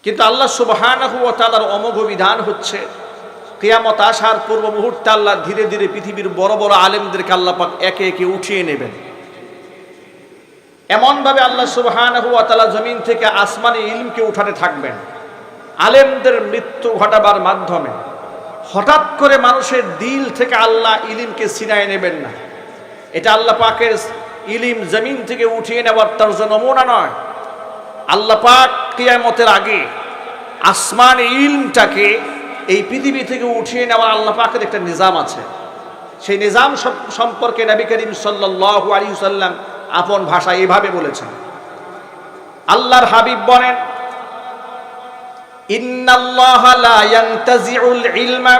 কিন্তু আল্লাহ সুবহানাহু ওয়া তাআলার অমোঘ বিধান হচ্ছে কিয়ামত আসার পূর্ব মুহূর্তে আল্লাহ ধীরে ধীরে পৃথিবীর বড় বড় আলেমদেরকে আল্লাহ পাক একে একে উঠিয়ে নেবেন। এমনভাবে আল্লাহ সুবহানাহু ওয়া তাআলা জমিন থেকে আসমানে ইলমকে উঠাতে থাকবেন আলেমদের মৃত্যু ঘটাবার মাধ্যমে। হঠাৎ করে মানুষের দিল থেকে আল্লাহ ইলমকে ছিনায় নেবেন না। এটা আল্লাহ পাকের ইলম জমিন থেকে উঠিয়ে নেওয়ার তর্জ নমুনা নয়। আল্লাহ পাক কিয়ামতের আগে আসমান ইলমটাকে এই পৃথিবী থেকে উঠিয়ে নেওয়ার আল্লাহ পাকের একটা নিজাম আছে। সেই নিজাম সম্পর্কে নবী করিম সাল্লাল্লাহু আলাইহি ওয়াসাল্লাম আপন ভাষায় এভাবে বলেছেন। আল্লাহর হাবিব বলেন, ইন্নাল্লাহা লা ইয়ানতাজিউল ইলমা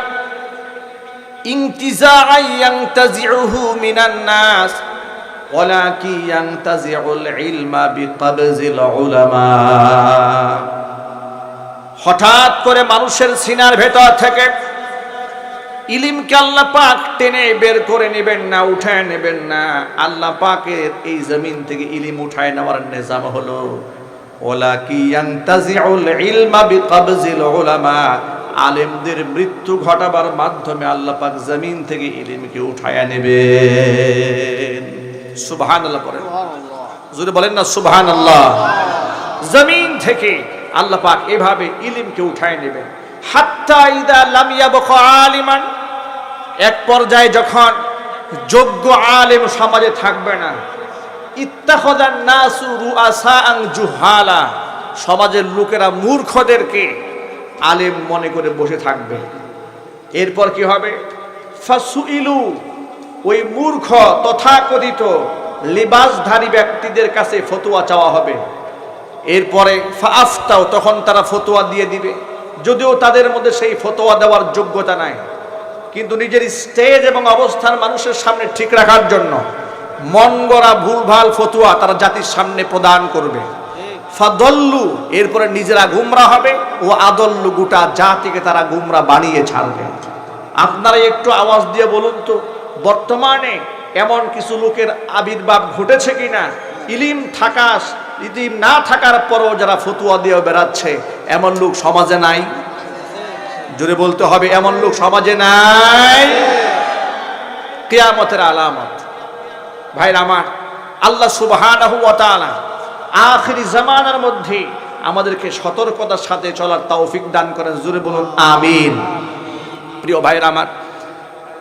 ইনতিজাআন ইয়ানতাজিউহু মিনান নাস ওয়ালাকিন ইয়ানতাজিউল ইলমা বিকবজিল উলামা। হঠাৎ করে মানুষের সিনার ভেতর থেকে ইলমকে আল্লাহ পাক টেনে বের করে নেবেন না, উঠায় নেবেন না। আল্লাহ পাকের এই জমিন থেকে ইলম উঠায় নেওয়ার নিজাম হলো ওয়ালাকিন ইয়ানতাজিউল ইলমা বিকবজিল উলামা। আলেমদের মৃত্যু ঘটাবার মাধ্যমে আল্লাহ পাক জমিন থেকে ইলমকে উঠায় নেবেন। সুবহানাল্লাহ পড়েন, জোরে বলেন না সুবহানাল্লাহ। জমিন থেকে আল্লাহ পাক এভাবে ইলমকে উঠায় নেবেন। হাত্তা ইদা লাম ইয়াবকা আলিমান, এক পর্যায়ে যখন যোগ্য আলেম সমাজে থাকবে না, ইত্তাখাযান নাসু রুআসাআন জুহালা, সমাজের লোকেরা মূর্খদেরকে আলেম মনে করে বসে থাকবে। এরপর কি হবে? ফাসুইলু, ওই মূর্খ তথাকথিত লিবাসধারী ব্যক্তিদের কাছে ফতোয়া চাওয়া হবে। এরপরে ফাআফতাও, তখন তারা ফতোয়া দিয়ে দিবে, যদিও তাদের মধ্যে সেই ফতোয়া দেওয়ার যোগ্যতা নাই, কিন্তু নিজের স্টেজ এবং অবস্থান মানুষের সামনে ঠিক রাখার জন্য মন গড়া ভুলভাল ফতোয়া তারা জাতির সামনে প্রদান করবে। ফাদল্লু, এরপরে নিজেরা গুমরা হবে, ও আদল্লু, গোটা জাতিকে তারা গুমরা বানিয়ে ছাড়বে। আপনারা একটু আওয়াজ দিয়ে বলুন তো, বর্তমানে এমন কিছু লোকের আবির্ভাব ঘটেছে কিনা ইলম না থাকার পরও যারা ফতোয়া দিয়ে বেড়াচ্ছে, এমন লোক সমাজে নাই? জোরে বলতে হবে, এমন লোক সমাজে নাই। কিয়ামতের আলামত। ভাইরা আমার, আল্লাহ সুবহানাহু ওয়া তাআলা আখিরি জামানার মধ্যে আমাদেরকে সতর্কতার সাথে চলার তৌফিক দান করেন। জোরে বলুন আমিন। প্রিয় ভাইরা আমার,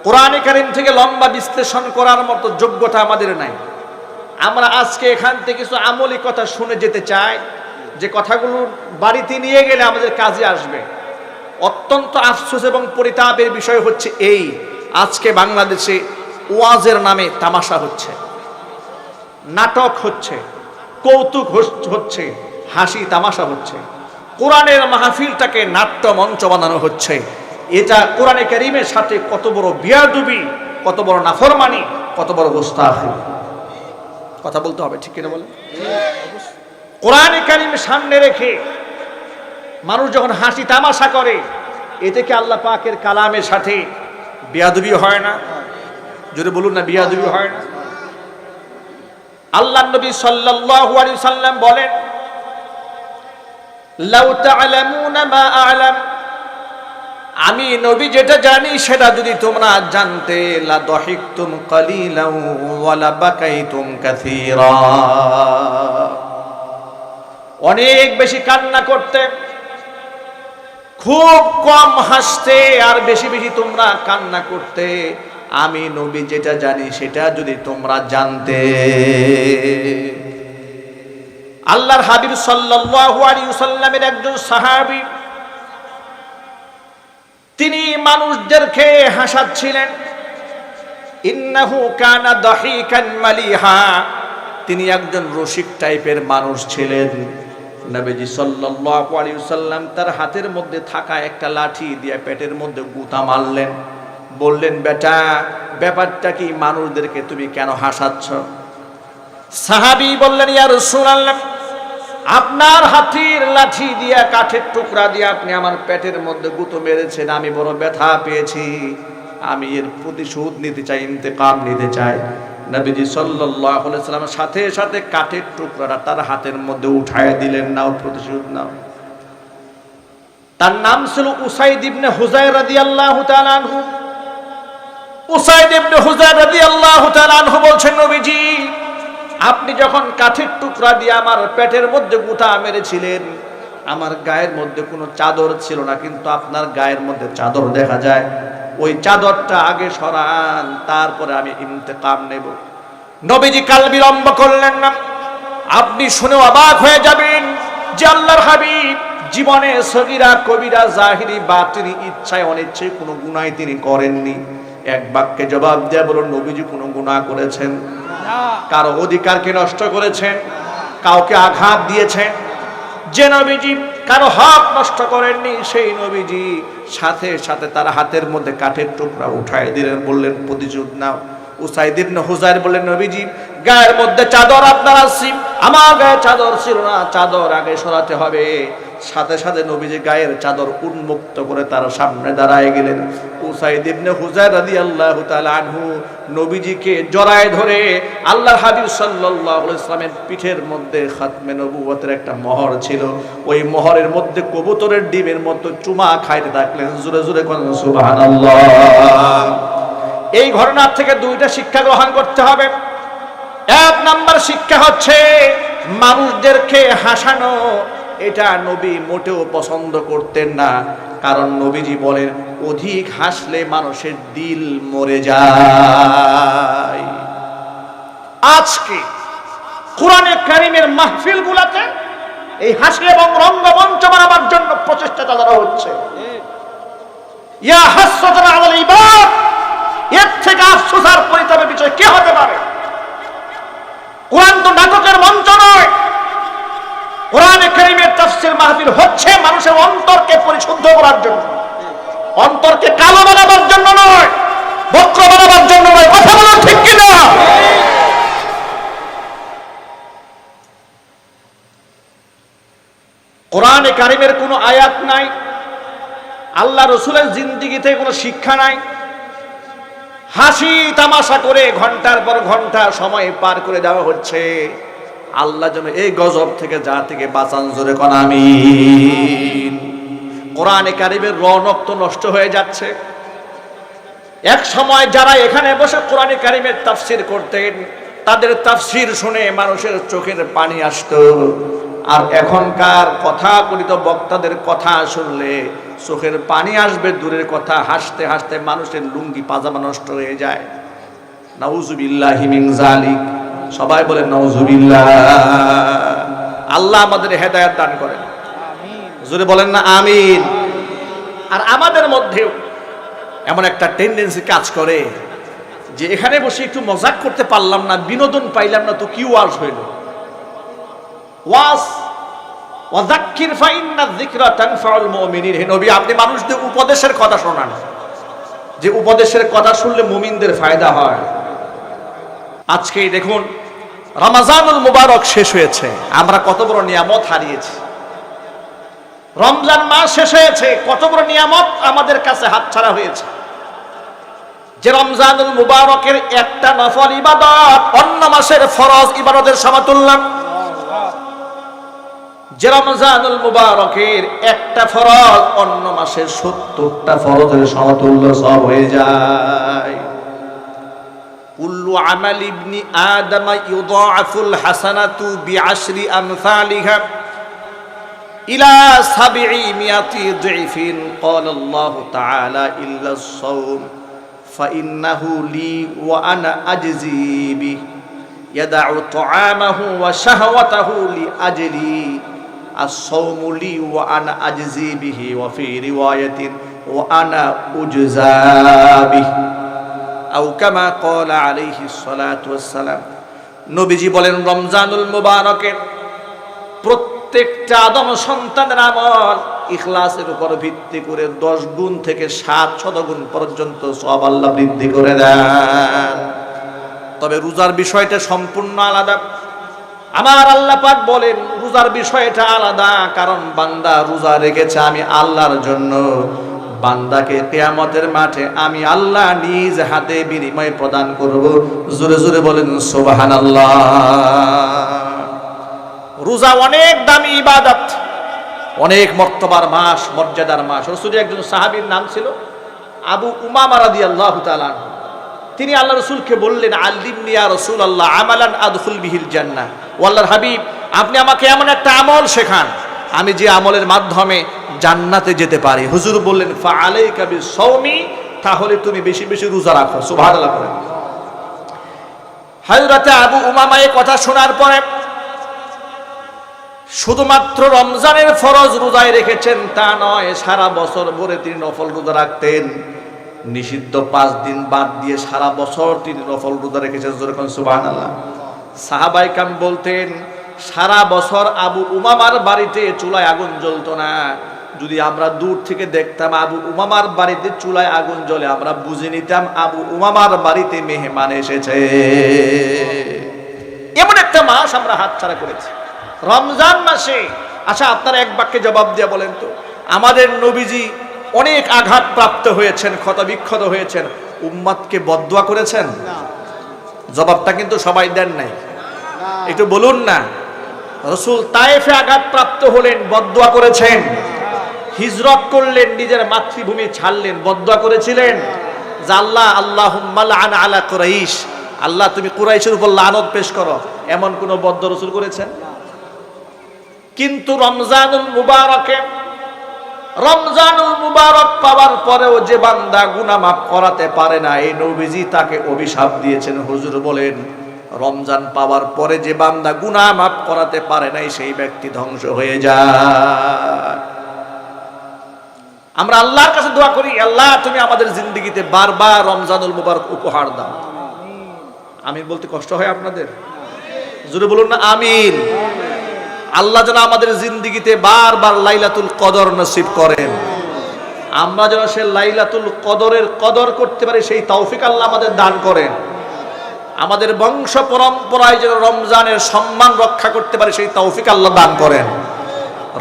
কোরআনে কারীম থেকে লম্বা বিশ্লেষণ করার মতো যোগ্যতা আমাদের নাই। আমরা আজকে এখান থেকে কিছু আমলি কথা শুনে যেতে চাই, যে কথাগুলো বাড়িতে নিয়ে গেলে আমাদের কাজে আসবে। অত্যন্ত আফসোস এবং পরিতাপের বিষয় হচ্ছে এই, আজকে বাংলাদেশে ওয়াজের নামে তামাশা হচ্ছে, নাটক হচ্ছে, কৌতুক হচ্ছে, হাসি তামাশা হচ্ছে। কোরআনের মাহফিলটাকে নাট্য মঞ্চ বানানো হচ্ছে। এটা কোরআনে কারীমের সাথে কত বড় বিয়াদবি, কত বড় নাফরমানি, কত বড় গোস্তাখি। কথা বলতে হবে, ঠিক কিনা বলেন? কোরআনে কারীম সামনে রেখে মানুষ যখন হাসি তামাশা করে, এতে কি আল্লাহ পাকের কালামের সাথে বিয়াদবি হয় না? যদি বলুন না, বিয়াদবি হয় না? আল্লাহর নবী সাল্লাল্লাহু আলাইহি সাল্লাম বলেন, লাউ তা'লামুনা মা আ'লাম, আমি নবী যেটা জানি সেটা যদি তোমরা জানতে, লা দাহিকতুম কালিলান ওয়া লা বাকাইতুম কাসীরা, অনেক বেশি কান্না করতে, খুব কম হাসতে, আর বেশি বেশি তোমরা কান্না করতে। আমি নবী যেটা জানি সেটা যদি তোমরা জানতে। আল্লাহর হাবিব সাল্লাল্লাহু আলাইহি ওয়াসাল্লামের একজন সাহাবী, তিনি মানুষদেরকে হাসাচ্ছিলেন। ইন্নাহু কানা দাহিকান মালিহা, তিনি একজন রসিক টাইপের মানুষ ছিলেন। নবীজি সাল্লাল্লাহু আলাইহি ওয়াসাল্লাম তার হাতের মধ্যে থাকা একটা লাঠি দিয়ে পেটের মধ্যে গুঁতা মারলেন। বললেন, বেটা, ব্যাপারটা কি? মানুষদেরকে তুমি কেন হাসাচ্ছ? সাহাবী বললেন, ইয়া রাসূলুল্লাহ, আপনার হাতের লাঠি দিয়া, কাঠের টুকরা দিয়ে আপনি আমার পেটের মধ্যে গুঁতো মেরেছেন, আমি বড় ব্যথা পেয়েছি, আমি এর প্রতিশোধ নিতে চাই, ইন্তেকাম নিতে চাই। নবীজি সাল্লাল্লাহু আলাইহি ওয়াসাল্লাম সাথে সাথে কাঠের টুকরাটা তার হাতের মধ্যে উঠায় দিলেন, নাও প্রতিশোধ নাও। তার নাম ছিল উসাইদ ইবনে হুযায়র রাদিয়াল্লাহু তাআলা আনহু। উসাইদ ইবনে হুযায়র রাদিয়াল্লাহু তাআলা আনহু বলছেন, নবীজি আপনি যখন কাঠের টুকরা দিয়ে আমার পেটের মধ্যে গুঁতা মেরেছিলেন, আমার গায়ের মধ্যে কোনো চাদর ছিল না, কিন্তু আপনার গায়ের মধ্যে চাদর দেখা যায়। ওই চাদরটা আগে সরান, তারপরে আমি ইন্তেকাম নেব। নবীজি কাল বিলম্ব করলেন না। আপনি শুনে অবাক হয়ে যাবেন যে আল্লাহর হাবিব জীবনে সগীরা কবিরা জাহিরি বাতিনি ইচ্ছায় অনিচ্ছায় কোনো গুনাহ তিনি করেননি। এক বাক্যে জবাব দেয়া বলুন, নবীজি কোনো গুনাহ করেছেন? কারো অধিকারকে নষ্ট করেছেন? কাউকে আঘাত দিয়েছেন? যে নবীজি কারো হক নষ্ট করেননি, সেই নবীজি সাথে সাথে তার হাতের মধ্যে কাঠের টুকরা উঠায় দিলেন, বললেন প্রতিশোধ নাও। উসাইদ ইবনে হুযায়র বললেন, নবীজি গায়ের মধ্যে চাদর আপনার আছে, আমার গায়ে চাদর ছিল না, চাদর আগে সরাতে হবে। সাথে সাথে নবীজি গায়ের চাদর উন্মুক্ত করে তার সামনে দাঁড়ায় গেলেন। উসাইদ ইবনে হুযায়র রাদিয়াল্লাহু তাআলা আনহু নবীজিকে জড়ায় ধরে আল্লাহর হাবিব সাল্লাল্লাহু আলাইহি ওয়াসাল্লামের পিঠের মধ্যে খাতমে নবুয়তের একটা মোহর ছিল, ওই মোহরের মধ্যে কবুতরের ডিমের মতো চুমা খাইতে থাকলেন। জোরে জোরে বলেন সুবহানাল্লাহ। এই ঘটনার থেকে দুইটা শিক্ষা গ্রহণ করতে হবে। এক নাম্বার শিক্ষা হচ্ছে মানুষদেরকে হাসানো, এটা নবী মোটেও পছন্দ করতেন না। কারণ নবীজি বলেন, অধিক হাসলে মানুষের দিল মরে যায়। আজকে কোরআনে কারীমের মাহফিলগুলোতে এই হাসি এবং রঙ্গমঞ্চ বানাবার জন্য প্রচেষ্টা চালানো হচ্ছে। ইয়া হাসরাতান আলাল ইবাদ, এর থেকে আফসোস আর পরিতাপের বিষয় কি হতে পারে? কোরআন তো নাটকের মঞ্চ নয়। কোরআনে কারীমের তাফসীর মাহফিল হচ্ছে মানুষের অন্তরকে পরিশুদ্ধ করার জন্য, অন্তরকে কালো বানাবার জন্য নয়, বক্র বানাবার জন্য নয়। কথা বলুন ঠিক কিনা? কোরআনে কারীমের কোনো আয়াত নাই, আল্লাহ রাসূলের জিন্দেগিতে কোনো শিক্ষা নাই। হাসি তামাশা করে ঘন্টার পর ঘন্টা সময় পার করে দেওয়া হচ্ছে। আল্লাহ যেন এই গজব থেকে যা থেকে বাঁচান, জোরে কোন আমিন। কোরআনে কারীমের রৌনক তো নষ্ট হয়ে যাচ্ছে। এক সময় যারা এখানে বসে কোরআনে কারীমের তাফসীর করতেন, তাদের তাফসীর শুনে মানুষের চোখের পানি আসতো। আর এখনকার কথাকথিত বক্তাদের কথা শুনলে চোখের পানি আসবে দূরের কথা, হাসতে হাসতে মানুষের লুঙ্গি পাজামা নষ্ট হয়ে যায়। নাউযুবিল্লাহি মিন যালিক। সবাই বলেন নাউযুবিল্লাহ। আল্লাহ আমাদের হেদায়েত দান করেন, আমিন। জোরে বলেন না আমিন। আর আমাদের মধ্যেও এমন একটা টেন্ডেন্সি কাজ করে যে এখানে বসে একটু মজাক করতে পারলাম না, বিনোদন পাইলাম না, তো কি ওয়াজ হইল? ওয়াজ ওয়াযাক্কির ফাইন্নায যিকরা তানফাউল মুমিনিন। হে নবী, আপনি মানুষদের উপদেশের কথা শোনান, যে উপদেশের কথা শুনলে মুমিনদের ফায়দা হয়। আজকে দেখুন রমজানুল মুবারক শেষ হয়েছে, আমরা কত বড় নিয়ামত হারিয়েছি। রমজান মাস শেষ হয়েছে, কত বড় নিয়ামত আমাদের কাছে হাতছাড়া হয়েছে। যে রমজানুল মুবারকের একটা নফল ইবাদত অন্য মাসের ফরজ ইবাদতের সমতুল্য। যে রমজানুল মুবারকের একটা ফরজ অন্য মাসের ৭০টা ফরজের সমতুল্য সব হয়ে যায়। কুল্লু আমাল ইবনি আদম ইউদাআফুল হাসানাতু বিআশরি আমসালিহা ইলা ৭০০ যিফিন। ক্বালা আল্লাহু তাআলা ইল্লাস সাওম ফাইন্নাহু লি ওয়া আনা আজজি বিহি ইয়াদাউ তুআমাহু ওয়া শাহওয়াতাহু লিআজলি আস-সাওমু লি ওয়া আনা আজজি বিহি ওয়া ফি রিওয়ায়াতিন ওয়া আনা উজজা বিহি আও কামা ক্বালা আলাইহিস সালাতু ওয়াস সালাম। নবীজি বলেন, রমজানুল মুবারকের প্রত্যেকটা আদম সন্তানের আমল ইখলাসের উপর ভিত্তি করে 10 গুণ থেকে 700 গুণ পর্যন্ত সওয়াব আল্লাহ বৃদ্ধি করে দেন। তবে রোজার বিষয়টা সম্পূর্ণ আলাদা। আমার আল্লাহ পাক বলেন রোজার বিষয়টা আলাদা, কারণ বান্দা রোজা রেখেছে আমি আল্লাহর জন্য। বান্দাকে কিয়ামতের মাঠে আমি আল্লাহ নিজ হাতে বিনিময় প্রদান করব। জোরে জোরে বলেন সুবহানাল্লাহ। রোজা অনেক দামি ইবাদত, অনেক মর্তবার মাস, মর্যাদার মাস। রাসূলের একজন সাহাবীর নাম ছিল আবু উমামা রাদিয়াল্লাহু তাআলা। তিনি আল্লাহ রাসূলকে বললেন, আল্লিমনি ইয়া রাসূলুল্লাহ আমালান আদখুল বিহিল জান্নাহ। ও আল্লাহর হাবিব, আপনি আমাকে এমন একটা আমল শেখান আমি যে আমলের মাধ্যমে জান্নাতে যেতে পারি। হুজুর বললেন, ফা আলাইকা বিস-সাওমি, তাহলে তুমি বেশি বেশি রোজা রাখো। সুবহানাল্লাহ। হযরত আবু উমামা এই কথা শোনার পরে শুধুমাত্র রমজানের ফরজ রোজায় রেখেছেন তা নয়, সারা বছর ভরে তিনি নফল রোজা রাখতেন। নিষিদ্ধ 5 দিন বাদ দিয়ে সারা বছর তিনি নফল রোজা রেখেছেন। যেরকম সুবহানাল্লাহ। সাহাবায়ে কেরাম বলতেন, সারা বছর আবু উমামার বাড়িতে চুলায় আগুন জ্বলতো না। যদি আমরা দূর থেকে দেখতাম আবু উমামার বাড়িতে চুলায় আগুন জ্বলে, আমরা বুঝে নিতাম আবু উমামার বাড়িতে মেহমান এসেছে। এমন একটা মাস আমরা হাতছাড়া করেছি, রমজান মাসে। আচ্ছা, আপনারা এক বাক্যে জবাব দিয়ে বলেন তো, আমাদের নবীজি অনেক আঘাত প্রাপ্ত হয়েছেন, ক্ষতবিক্ষত হয়েছেন, উম্মতকে বদদুয়া করেছেন? জবাবটা কিন্তু সবাই দেন নাই, একটু বলুন না। রাসূল তায়েফে আঘাত প্রাপ্ত হলেন, বদদুয়া করেছেন। হিজরত করলেন, নিজের মাতৃভূমি ছাড়লেন, বদদুয়া করেছিলেন যে আল্লাহ আল্লাহুম্মা লাআন আলা কুরাইশ, আল্লাহ তুমি কুরাইশের উপর লানত পেশ করো, এমন কোন বদদুয়া রাসূল করেছেন? কিন্তু রমজানুল মুবারক পাওয়ার পরেও যে বান্দা গুনাহ মাফ করাতে পারে না, এই নবীজি তাকে অভিশাপ দিয়েছেন। হুজুর বলেন, রমজান পাওয়ার পরে যে বান্দা গুনাহ মাফ করাতে পারে নাই, সেই ব্যক্তি ধ্বংস হয়ে যায়। আমরা আল্লাহর কাছে দোয়া করি, আল্লাহ তুমি আমাদের জিন্দেগিতে বারবার রমজানুল মুবারক উপহার দাও। আমিন বলতে কষ্ট হয় আপনাদের? জোরে বলুন না আমিন। আল্লাহ যেন আমাদের জিন্দেগিতে বারবার লাইলাতুল কদর নসিব করেন। আমরা যেন সে লাইলাতুল কদরের কদর করতে পারি, সেই তৌফিক আল্লাহ আমাদের দান করেন। আমাদের বংশ পরম্পরায় যেন রমজানের সম্মান রক্ষা করতে পারি, সেই তৌফিক আল্লাহ দান করেন।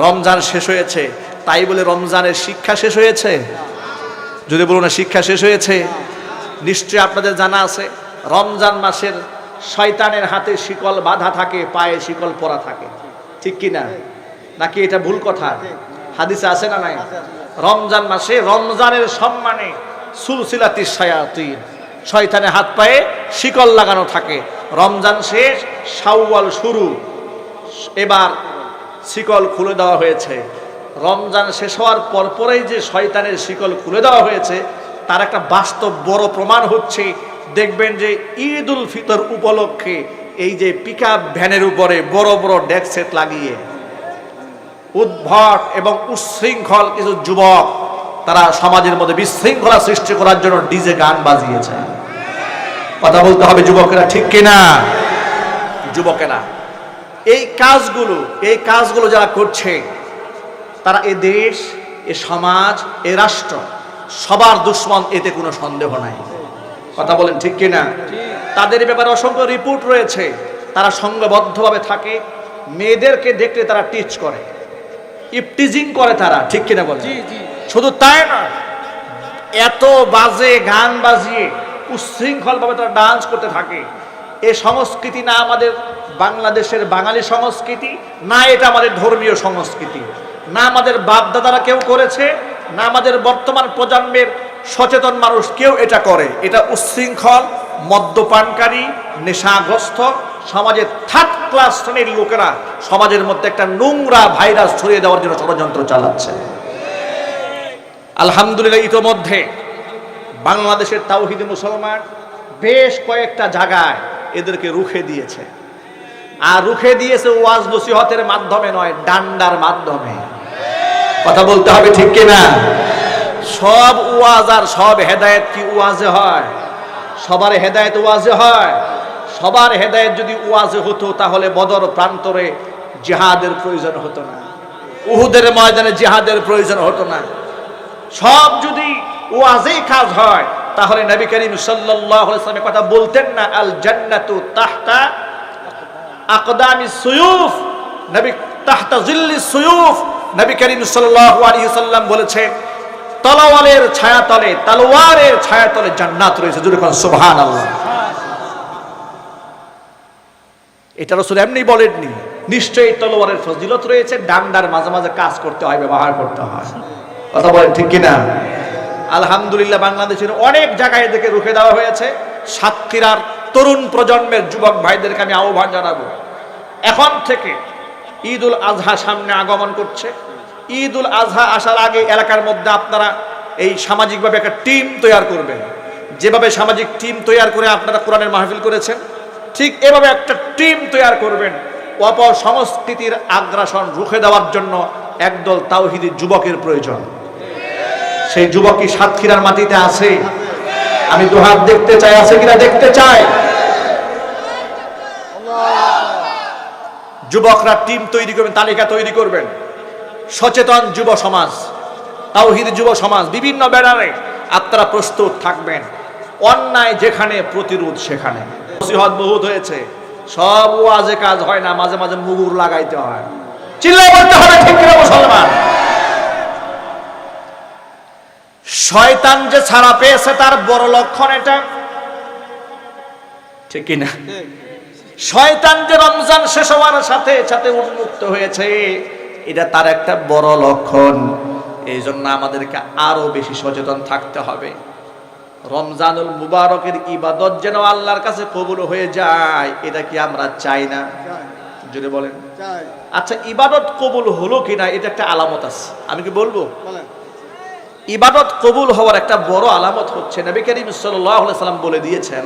রমজান শেষ হয়েছে, তাই বলে রমজানের শিক্ষা শেষ হয়েছে? যদি বলুন না শিক্ষা শেষ হয়েছে। নিশ্চয়ই আপনাদের জানা আছে, রমজান মাসের শয়তানের হাতে শিকল বাঁধা থাকে, পায়ে শিকল পরা থাকে, ঠিক কি না? নাকি এটা ভুল কথা? হাদিসে আছে না নাই? রমজান মাসে রমজানের সম্মানে সুলসিলাতিশ শায়াতিন, শয়তানের হাত পায়ে শিকল লাগানো থাকে। রমজান শেষ, শাওয়াল শুরু, এবার শিকল খুলে দেওয়া হয়েছে। রমজান শেষ হওয়ার পরপরেই যে শয়তানের শিকল খুলে দেওয়া হয়েছে, তার একটা বাস্তব বড় প্রমাণ হচ্ছে, দেখবেন যে ঈদ উল ফিতর উপলক্ষে এই যে পিকআপ ভ্যানের উপরে বড় বড় ডেক সেট লাগিয়ে উদ্ভট এবং উচ্ছৃঙ্খল কিছু যুবক, তারা সমাজের মধ্যে বিশৃঙ্খলা সৃষ্টি করার জন্য ডিজে গান বাজিয়েছে। কথা বলতে হবে যুবকেরা, ঠিক কিনা? যুবকেরা এই কাজগুলো যারা করছে, তারা এ দেশ, এ সমাজ, এ রাষ্ট্র সবার দুশ্মন, এতে কোনো সন্দেহ নাই। কথা বলেন ঠিক কিনা? তাদের ব্যাপারে অসংখ্য রিপোর্ট রয়েছে। তারা সংঘবদ্ধভাবে থাকে, মেয়েদেরকে দেখলে তারা টিচ করে, ইফটিজিং করে তারা, ঠিক কিনা বলেন? শুধু তাই না, এত বাজে গান বাজিয়ে উচ্ছৃঙ্খলভাবে তারা ডান্স করতে থাকে। এ সংস্কৃতি না আমাদের বাংলাদেশের বাঙালি সংস্কৃতি, না এটা আমাদের ধর্মীয় সংস্কৃতি, না আমাদের বাপ দাদারা কেউ করেছে, না আমাদের বর্তমান প্রজন্মের সচেতন মানুষ কেউ এটা করে। এটা উচ্ছৃঙ্খল, মদ্যপানকারী, নেশাগ্রস্ত, সমাজের থার্ড ক্লাস শ্রেণীর লোকেরা সমাজের মধ্যে একটা নোংরা ভাইরাস ছড়িয়ে দেওয়ার জন্য ষড়যন্ত্র চালাচ্ছে। আলহামদুলিল্লাহ, ইতোমধ্যে বাংলাদেশের তাওহীদি মুসলমান বেশ কয়েকটা জায়গায় এদেরকে রুখে দিয়েছে। আর রুখে দিয়েছে ওয়াজ নসিহতের মাধ্যমে নয়, ডান্ডার মাধ্যমে। কথা বলতে হবে ঠিক কিনা? সব ওয়াজ আর সব হেদায়েত কি ওয়াজে হয়? সবার হেদায়েত ওয়াজে হয়? সবার হেদায়েত যদি ওয়াজে হতো, তাহলে বদর প্রান্তরে জিহাদের প্রয়োজন হতো না, উহুদের ময়দানে জিহাদের প্রয়োজন হতো না। সব যদি ওয়াজেই কাজ হয়, তাহলে নবী করিম সাল্লাল্লাহু আলাইহি ওয়াসাল্লাম কথা বলতেন না, আল জান্নাতু তাহতা আকদামিস সুয়ুফ, নবী তাহতা জিল্লিস সুয়ুফ। নবী করিম সাল্লাল্লাহু আলাইহি ওয়াসাল্লাম বলেছেন, তলোয়ারের ছায়াতলে, তলোয়ারের ছায়াতলে জান্নাত রয়েছে। জোরে বলুন সুবহানাল্লাহ। এটা রাসূল এমনি বলেননি, নিশ্চয়ই তলোয়ারের ফজিলত রয়েছে, ডান্ডার মাঝে মাঝে কাজ করতে হয়, ব্যবহার করতে হয়। কথা বলেন ঠিক কিনা? আলহামদুলিল্লাহ বাংলাদেশের অনেক জায়গায় থেকে রুখে দেওয়া হয়েছে। সাতক্ষীরার তরুণ প্রজন্মের যুবক ভাইদেরকে আমি আহ্বান জানাবো, এখন থেকে ঈদুল আজহা সামনে আগমন করছে। ঈদুল আজহা আসার আগে এলাকার মধ্যে আপনারা এই সামাজিকভাবে একটা টিম তৈরি করবেন। যেভাবে সামাজিক টিম তৈরি করে আপনারা কোরআনের মাহফিল করেছেন, ঠিক এভাবে একটা টিম তৈরি করবেন। অপসংস্কৃতির আগ্রাসন রুখে দেওয়ার জন্য একদল তাওহীদি যুবকের প্রয়োজন। সেই যুবক কি সাতক্ষীরার মাটিতে আছে? আমি দুহাত দেখতে চাই, আছে কিনা দেখতে চাই। যুবকরা টিম তৈরি করবেন, তালিকা তৈরি করবেন। সচেতন যুব সমাজ, তাওহীদ যুব সমাজ, বিভিন্ন ব্যানারে আপনারা প্রস্তুত থাকবেন। অন্যায় যেখানে, প্রতিরোধ সেখানে। নসিহত বহুত হয়েছে, সব ওয়াজে কাজ হয় না, মাঝে মাঝে মুগুর লাগাইতে হয়, চিল্লা করতে হবে, ঠিক কিনা মুসলমান? শয়তান যে ছাড়া পেয়েছে তার বড় লক্ষণ এটা, ঠিক কিনা? শয়তান যে রমজান শেষ হওয়ার সাথে সাথে উন্মুক্ত হয়েছে, এটা তার একটা বড় লক্ষণ। এই জন্য আমাদেরকে আরো বেশি সচেতন থাকতে হবে। রমজানুল মুবারকের ইবাদত যেন আল্লাহর কাছে কবুল হয়ে যায়, এটা কি আমরা চাই না? জোরে বলেন। আচ্ছা, ইবাদত কবুল হলো কিনা এটা একটা আলামত আছে, আমি কি বলবো? ইবাদত কবুল হওয়ার একটা বড় আলামত হচ্ছে, নবী করিম সাল্লাল্লাহু আলাইহি সাল্লাম বলে দিয়েছেন,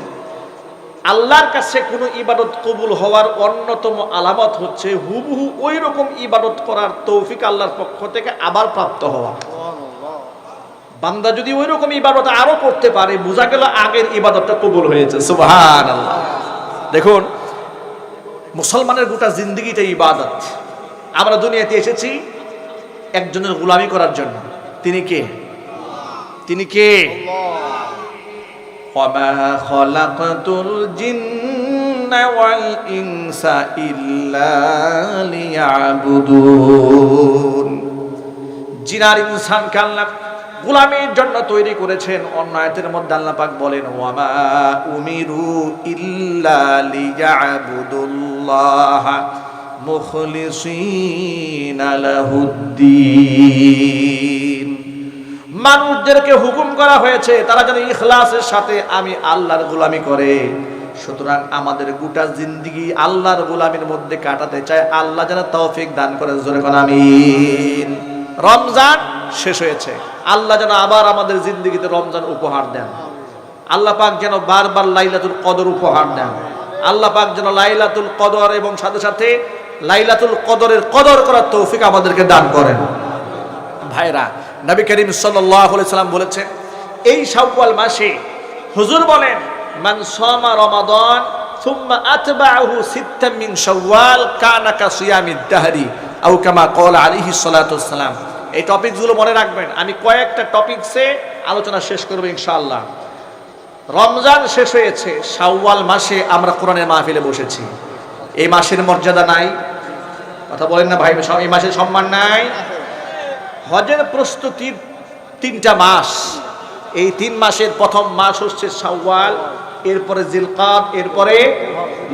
আল্লাহর কাছে কোন ইবাদত কবুল হওয়ার অন্যতম আলামত হচ্ছে হুবহু ওই রকম ইবাদত করার তৌফিক আল্লাহর পক্ষ থেকে আবার প্রাপ্ত হওয়া। বান্দা যদি ওই রকম ইবাদত আরো করতে পারে, বোঝা গেল আগের ইবাদতটা কবুল হয়েছে। সুবহানাল্লাহ। দেখুন, মুসলমানের গোটা জিন্দেগিটা ইবাদত। আমরা দুনিয়াতে এসেছি একজনের গোলামি করার জন্য। তিনি কে? তিনি কে? ওয়ামা খালাকাতুল জিন্না ওয়াল ইনসা ইল্লা লিয়াবুদুন। জিন আর ইনসানকে আল্লাহ গোলামির জন্য তৈরি করেছেন। অন্য আয়াতের মধ্যে আল্লাহ পাক বলেন, ওয়ামা উমিরু ইল্লা লিয়াবুদুল্লাহ মুখলিসিনা লাহুদ্দিন। মানুষদেরকে হুকুম করা হয়েছে তারা যেন ইখলাসের সাথে আমি আল্লাহর গোলামি করে। সুতরাং আমাদের গোটা জিন্দেগি আল্লাহর গোলামির মধ্যে কাটাতে চায়। আল্লাহ যেন তৌফিক দান করে, জোরে কোন আমিন। রমজান শেষ হয়েছে, আল্লাহ যেন আবার আমাদের জিন্দেগিতে রমজান উপহার দেন। আল্লাহ পাক যেন বারবার লাইলাতুল কদর উপহার দেন। আল্লাহ পাক যেন লাইলাতুল কদর এবং সাথে সাথে লাইলাতুল কদরের কদর করার তৌফিক আমাদেরকে দান করেন। ভাইরা, নবী করিম সাল্লাল্লাহু আলাইহি সাল্লাম বলেছেন, এই শাওয়াল মাসে হুজুর বলেন, মান সামা রমাদান সুম্মা আতবাআহু সিত্তাম মিন শাওয়াল কানা কাসিয়ামিদ দাহরি আও কামা ক্বালা আলাইহিস সালাতু ওয়াস সালাম। এই টপিকগুলো মনে রাখবেন। আমি কয়েকটা টপিকসে আলোচনা শেষ করব ইনশাআল্লাহ। রমজান শেষ হয়েছে, শাওয়াল মাসে আমরা কোরআনের মাহফিলে বসেছি। এই মাসের মর্যাদা নাই? কথা বলেন না ভাই, এই মাসের সম্মান নাই? হজের প্রস্তুতির 3টা মাস। এই 3 মাসের প্রথম মাস হচ্ছে শাওয়াল, এরপরে জিলকাদ, এরপরে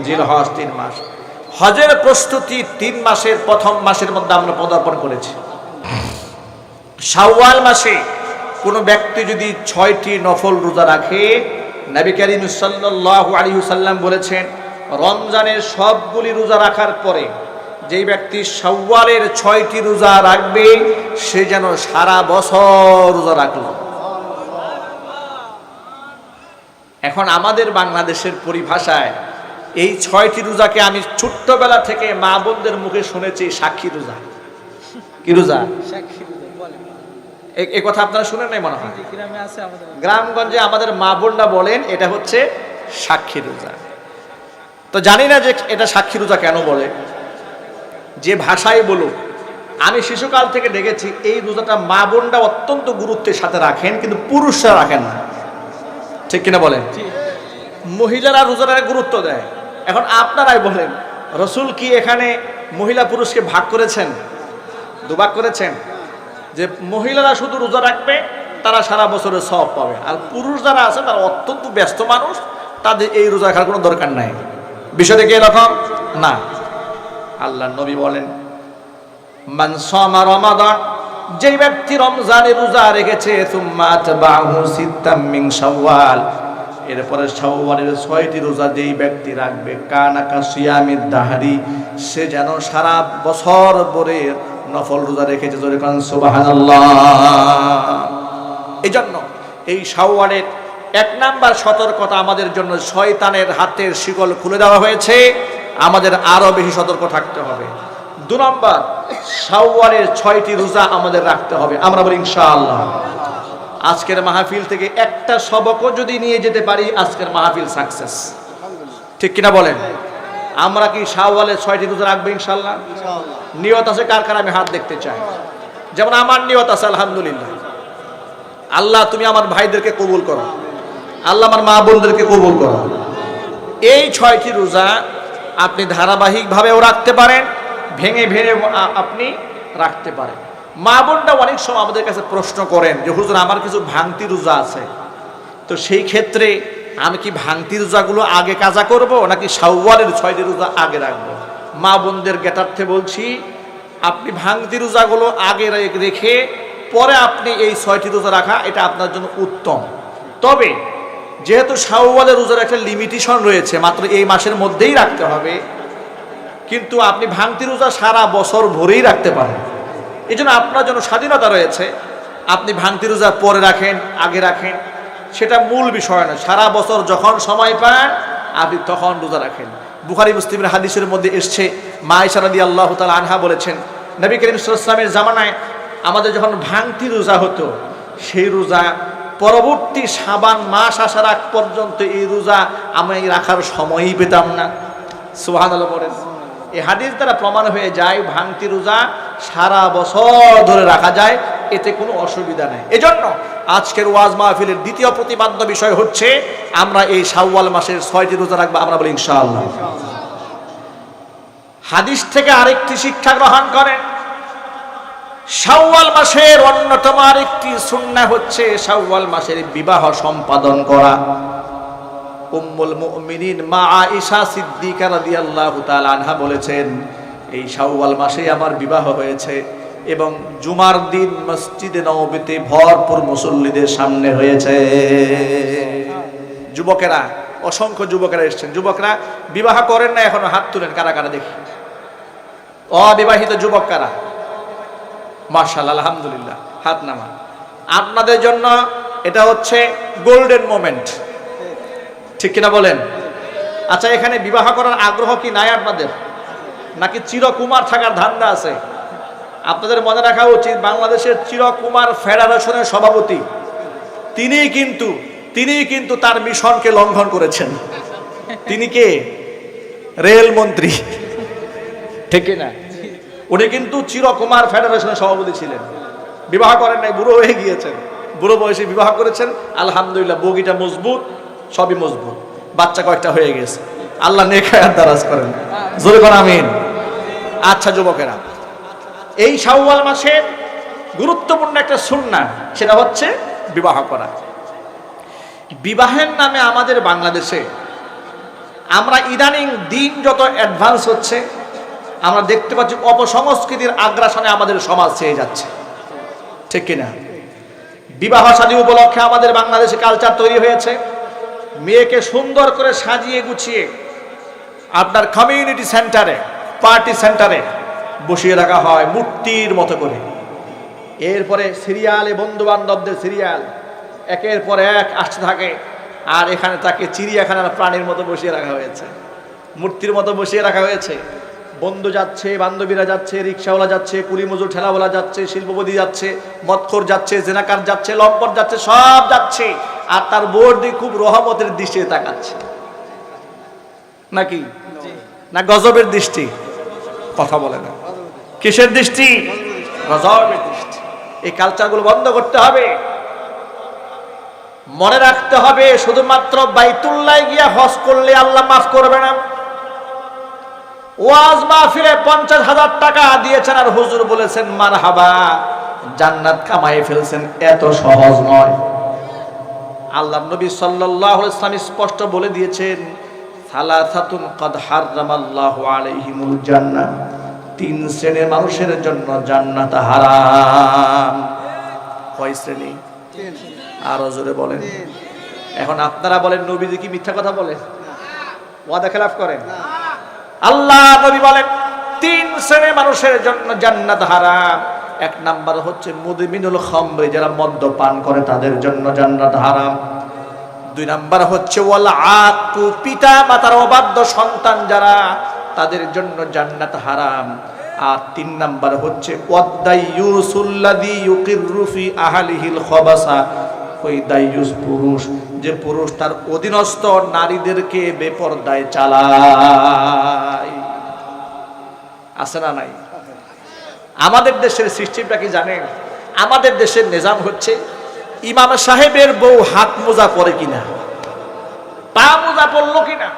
জিলহজ। 3 মাস হজের প্রস্তুতি। 3 মাসের প্রথম মাসের মধ্যে আমরা পদার্পণ করেছি। শাওয়াল মাসে কোনো ব্যক্তি যদি 6টি নফল রোজা রাখে, নবী করিম সাল্লাল্লাহু আলাইহি ওয়াসাল্লাম বলেছেন, রমজানের সবগুলি রোজা রাখার পরে যেই ব্যক্তি শাওয়ালের 6টি রোজা রাখবে, সে যেন সারা বছর রোজা রাখলো। এখন আমাদের বাংলাদেশের পরিভাষায় এই 6টি রোজাকে আমি ছোট্টবেলা থেকে মা বোনদের মুখে শুনেছি সাক্ষী রোজা। কি রোজা? এই কথা আপনারা শুনেন নাই মনে হয়? গ্রামগঞ্জে আমাদের মা বোনরা বলেন এটা হচ্ছে সাক্ষী রোজা। তো জানি না যে এটা সাক্ষী রোজা কেন বলে, যে ভাষায় বলুক। আমি শিশুকাল থেকে দেখেছি এই রোজাটা মা বোনরা অত্যন্ত গুরুত্বের সাথে রাখেন, কিন্তু পুরুষরা রাখেন না। ঠিক কিনা বলেন? মহিলারা রোজাটাকে গুরুত্ব দেয়। এখন আপনারাই বলেন, রসুল কি এখানে মহিলা পুরুষকে ভাগ করেছেন? দুভাগ করেছেন, যে মহিলারা শুধু রোজা রাখবে, তারা সারা বছরের সওয়াব পাবে, আর পুরুষ যারা আছে তারা অত্যন্ত ব্যস্ত মানুষ, তাদের এই রোজা রাখার কোনো দরকার নাই। বিষয়টা কি এরকম না? আল্লাহ নবী বলেন, মান সামা রমাদান, যে ব্যক্তি রমজানে রোজা রেখেছে, সুম্মা আতবাহু সিত্তাম মিন শাওয়াল, এরপরে শাওয়ালের 6টি রোজা যেই ব্যক্তি রাখবে, কানা কাসিয়ামিদ দাহরি, সে যেন সারা বছর ভরে নফল রোজা রেখেছে। জোরে কান সুবহানাল্লাহ। এজন্য এই শাওয়ালের 1 নাম্বার সতর্কতা আমাদের জন্য, শয়তানের হাতের শিকল খুলে দেওয়া হয়েছে, আমাদের আরো বেশি সতর্ক থাকতে হবে। 2 নাম্বার, শাওয়ালের 6টি রোজা আমাদের রাখতে হবে। আমরা বলি ইনশাআল্লাহ। আজকের মাহফিল থেকে একটা সবকও যদি নিয়ে যেতে পারি, আজকের মাহফিল সাকসেস। ঠিক কিনা বলেন? আমরা কি শাওয়ালের 6টি রোজা রাখবো ইনশাআল্লাহ? নিয়ত আছে কার কার? আমি হাত দেখতে চাই। যেমন আমার নিয়ত আছে, আলহামদুলিল্লাহ। আল্লাহ তুমি আমার ভাইদেরকে কবুল করো, আল্লাহ আমার মা বোনদেরকে কবুল করো। এই 6টি রোজা আপনি ধারাবাহিকভাবেও রাখতে পারেন, ভেঙে ভেঙে আপনি রাখতে পারেন। মা বোনরা অনেক সময় আমাদের কাছে প্রশ্ন করেন যে হুজুর আমার কিছু ভাঙতি রোজা আছে, তো সেই ক্ষেত্রে আমি কি ভাঙতি রোজাগুলো আগে কাজা করব নাকি শাওয়ালের 6টি রোজা আগে রাখবো? মা বোনদের জ্ঞাতার্থে বলছি, আপনি ভাঙতি রোজাগুলো আগে রেখে পরে আপনি এই 6টি রোজা রাখা, এটা আপনার জন্য উত্তম। তবে যেহেতু শাওয়ালের রোজার একটা লিমিটেশন রয়েছে, মাত্র এই মাসের মধ্যেই রাখতে হবে, কিন্তু আপনি ভাঙতি রোজা সারা বছর ভরেই রাখতে পারেন। এই জন্য আপনার জন্য স্বাধীনতা রয়েছে, আপনি ভাঙতি রোজা পরে রাখেন, আগে রাখেন, সেটা মূল বিষয় নয়। সারা বছর যখন সময় পান আপনি তখন রোজা রাখেন। বুখারী মুসলিমের হাদিসের মধ্যে এসছে, মা আয়েশা রাদিয়াল্লাহু তাআলা আনহা বলেছেন, নবী করিম সাল্লাল্লাহু আলাইহি ওয়াসাল্লামের জামানায় আমাদের যখন ভাঙতি রোজা হতো, সেই রোজা পরবর্তী শাবান মাস আসার আগ পর্যন্ত এই রোজা আমি রাখার সময়ই পেতাম না। সুবহানাল্লাহ বলেন। এই হাদিস দ্বারা প্রমাণ হয়ে যায় ভাঙতি রোজা সারা বছর ধরে রাখা যায়, এতে কোনো অসুবিধা নেই। এজন্য আজকের ওয়াজ মাহফিলের দ্বিতীয় প্রতিপাদ্য বিষয় হচ্ছে আমরা এই শাওয়াল মাসের 6টি রোজা রাখবো। আমরা বলি ইনশাআল্লাহ। হাদিস থেকে আরেকটি শিক্ষা গ্রহণ করেন, শাওয়াল মাসের অন্যতম আরেকটি সুন্নাহ হচ্ছে শাওয়াল মাসের বিবাহ সম্পাদন করা। উম্মুল মুমিনিন মা আয়েশা সিদ্দিকা রাদিয়াল্লাহু তাআলা আনহা বলেছেন, এই শাওয়াল মাসেই আমার বিবাহ হয়েছে এবং জুমার দিন মসজিদে নববীতে ভরপুর মুসল্লিদের সামনে হয়েছে। যুবকেরা, অসংখ্য যুবকেরা এসেছেন। যুবকরা বিবাহ করেন না এখনো? হাত তুলেন কারা কারা দেখি। অবিবাহিত যুবক কারা? মাশাআল্লাহ, আলহামদুলিল্লাহ, হাত নামান। আপনাদের জন্য এটা হচ্ছে গোল্ডেন মোমেন্ট। ঠিক কিনা বলেন? আচ্ছা, এখানে বিবাহ করার আগ্রহ কি নাই আপনাদের, নাকি চিরকুমার থাকার ধান্দা আছে? আপনাদের মনে রাখা উচিত, বাংলাদেশের চিরকুমার ফেডারেশনের সভাপতি তিনি কিন্তু তার মিশনকে লঙ্ঘন করেছেন। তিনি কে? রেল মন্ত্রী। ঠিক না? উনি কিন্তু চিরকুমার ফেডারেশনের সভাপতি ছিলেন। বিবাহ করেন নাই, বুড়ো হয়ে গিয়েছেন, বুড়ো বয়সে বিবাহ করেছেন। আলহামদুলিল্লাহ, বগিটা মজবুত, সবই মজবুত, বাচ্চা কয়েকটা হয়ে গেছে। আল্লাহ নেক হায়াত দারাজ করেন, জোরে বলেন আমিন। আচ্ছা যুবকেরা, এই শাওয়াল মাসের গুরুত্বপূর্ণ একটা সুন্নাহ, সেটা হচ্ছে বিবাহ করা। বিবাহের নামে আমাদের বাংলাদেশে আমরা ইদানিং দিন যত অ্যাডভান্স হচ্ছে, আমরা দেখতে পাচ্ছি অপসংস্কৃতির আগ্রাসনে আমাদের সমাজ ছেয়ে যাচ্ছে। ঠিক কিনা? বিবাহ শাদী উপলক্ষে আমাদের বাংলাদেশে কালচার তৈরি হয়েছে, মেয়েকে সুন্দর করে সাজিয়ে গুছিয়ে আপনার কমিউনিটি সেন্টারে, পার্টি সেন্টারে বসিয়ে রাখা হয় মূর্তির মতো করে। এরপরে সিরিয়ালে বন্ধু বান্ধবদের সিরিয়াল একের পর এক আসতে থাকে, আর এখানে তাকে চিড়িয়াখানার প্রাণীর মতো বসিয়ে রাখা হয়েছে, মূর্তির মতো বসিয়ে রাখা হয়েছে। বন্ধু যাচ্ছে, বান্ধবীরা যাচ্ছে, রিক্সাওয়ালা যাচ্ছে, কুলি মজুর ঠেলাওয়ালা যাচ্ছে, শিল্পপতি যাচ্ছে, মদখোর যাচ্ছে, জেনাকার যাচ্ছে, লম্পট যাচ্ছে, সব যাচ্ছে, আর তার বোর্ড দিয়ে খুব রহমতের দৃষ্টিতে তাকাচ্ছে। নাকি না গজবের দৃষ্টি? কথা বলে না। কিসের দৃষ্টি? গজবের দৃষ্টি। এই কালচারগুলো বন্ধ করতে হবে। মনে রাখতে হবে, শুধুমাত্র বাইতুল্লাহ গিয়া হজ করলে আল্লাহ মাফ করবে না। ওয়াজ মাহফিলে 50,000 টাকা দিয়েছেন আর হুজুর বলেছেন মারহাবা, জান্নাত কামাই ফেলছেন, এত সহজ নয়। আল্লাহর নবী সাল্লাল্লাহু আলাইহি ওয়াসাল্লাম স্পষ্ট বলে দিয়েছেন, সালাসাতুন কদ হারামাল্লাহু আলাইহিমুল জান্নাহ, 3 শ্রেণীর মানুষের জন্য জান্নাত হারাম। কয় শ্রেণী? আরো জোরে বলেন। এখন আপনারা বলেন নবীজি কি মিথ্যা কথা বলেন? ওয়াদা খেলাফ করেন? আল্লাহ নবী বলেন 3 শ্রেণীর মানুষের জন্য জান্নাত হারাম। 1 নাম্বার হচ্ছে মুদমিনুল খামরি, যারা মদ্যপান করে তাদের জন্য জান্নাত হারাম। 2 নাম্বার হচ্ছে ওয়াল আকু, পিতা মাতার অবাধ্য সন্তান যারা, তাদের জন্য জান্নাত হারাম। আর 3 নাম্বার হচ্ছে ওয়াদাইয়ুসুল্লাযী ইউকিররু ফি আহলিহিল খাবাসা, ওই দাইয়ুস পুরুষ, যে পুরুষ তার অধীনস্থ নারীদেরকে বেপরদায় চালায়। আছে না নাই? আমাদের দেশের সিস্টেমটা কি জানেন? আমাদের দেশের নিজাম হচ্ছে ইমাম সাহেবের বউ হাত মোজা পরে কিনা, পা মোজা পরলো কিনা,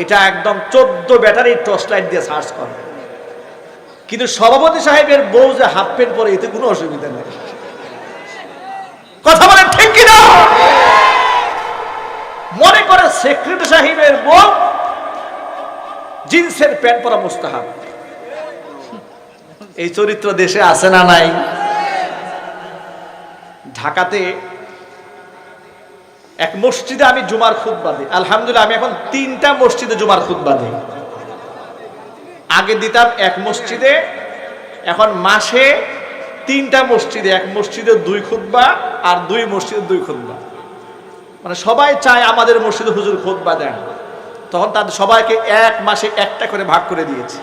এটা একদম 14 ব্যাটারি টর্চ লাইট দিয়ে সার্চ করে। কিন্তু সভাপতি সাহেবের বউ যে হাফ প্যান্ট পরে, এতে কোনো অসুবিধা নেই। কথা বলেন ঠিক কিনা? মনে করে সেক্রেটারি সাহেবের বউ জিন্সের প্যান্ট পরা মুস্তাহাব। এই চরিত্র দেশে আছে না নাই? ঢাকাতে এক মসজিদে আমি জুমার খুতবা দিই। আলহামদুলিল্লাহ, আমি এখন 3টা মসজিদে জুমার খুতবা দিই। আগে দিতাম এক মসজিদে, এখন মাসে 3টা মসজিদে, এক মসজিদে 2 খুতবা আর 2 মসজিদে 2 খুতবা। মানে সবাই চায় আমাদের মসজিদে হুজুর খুতবা দেন, তখন তাদের সবাইকে এক মাসে একটা করে ভাগ করে দিয়েছে।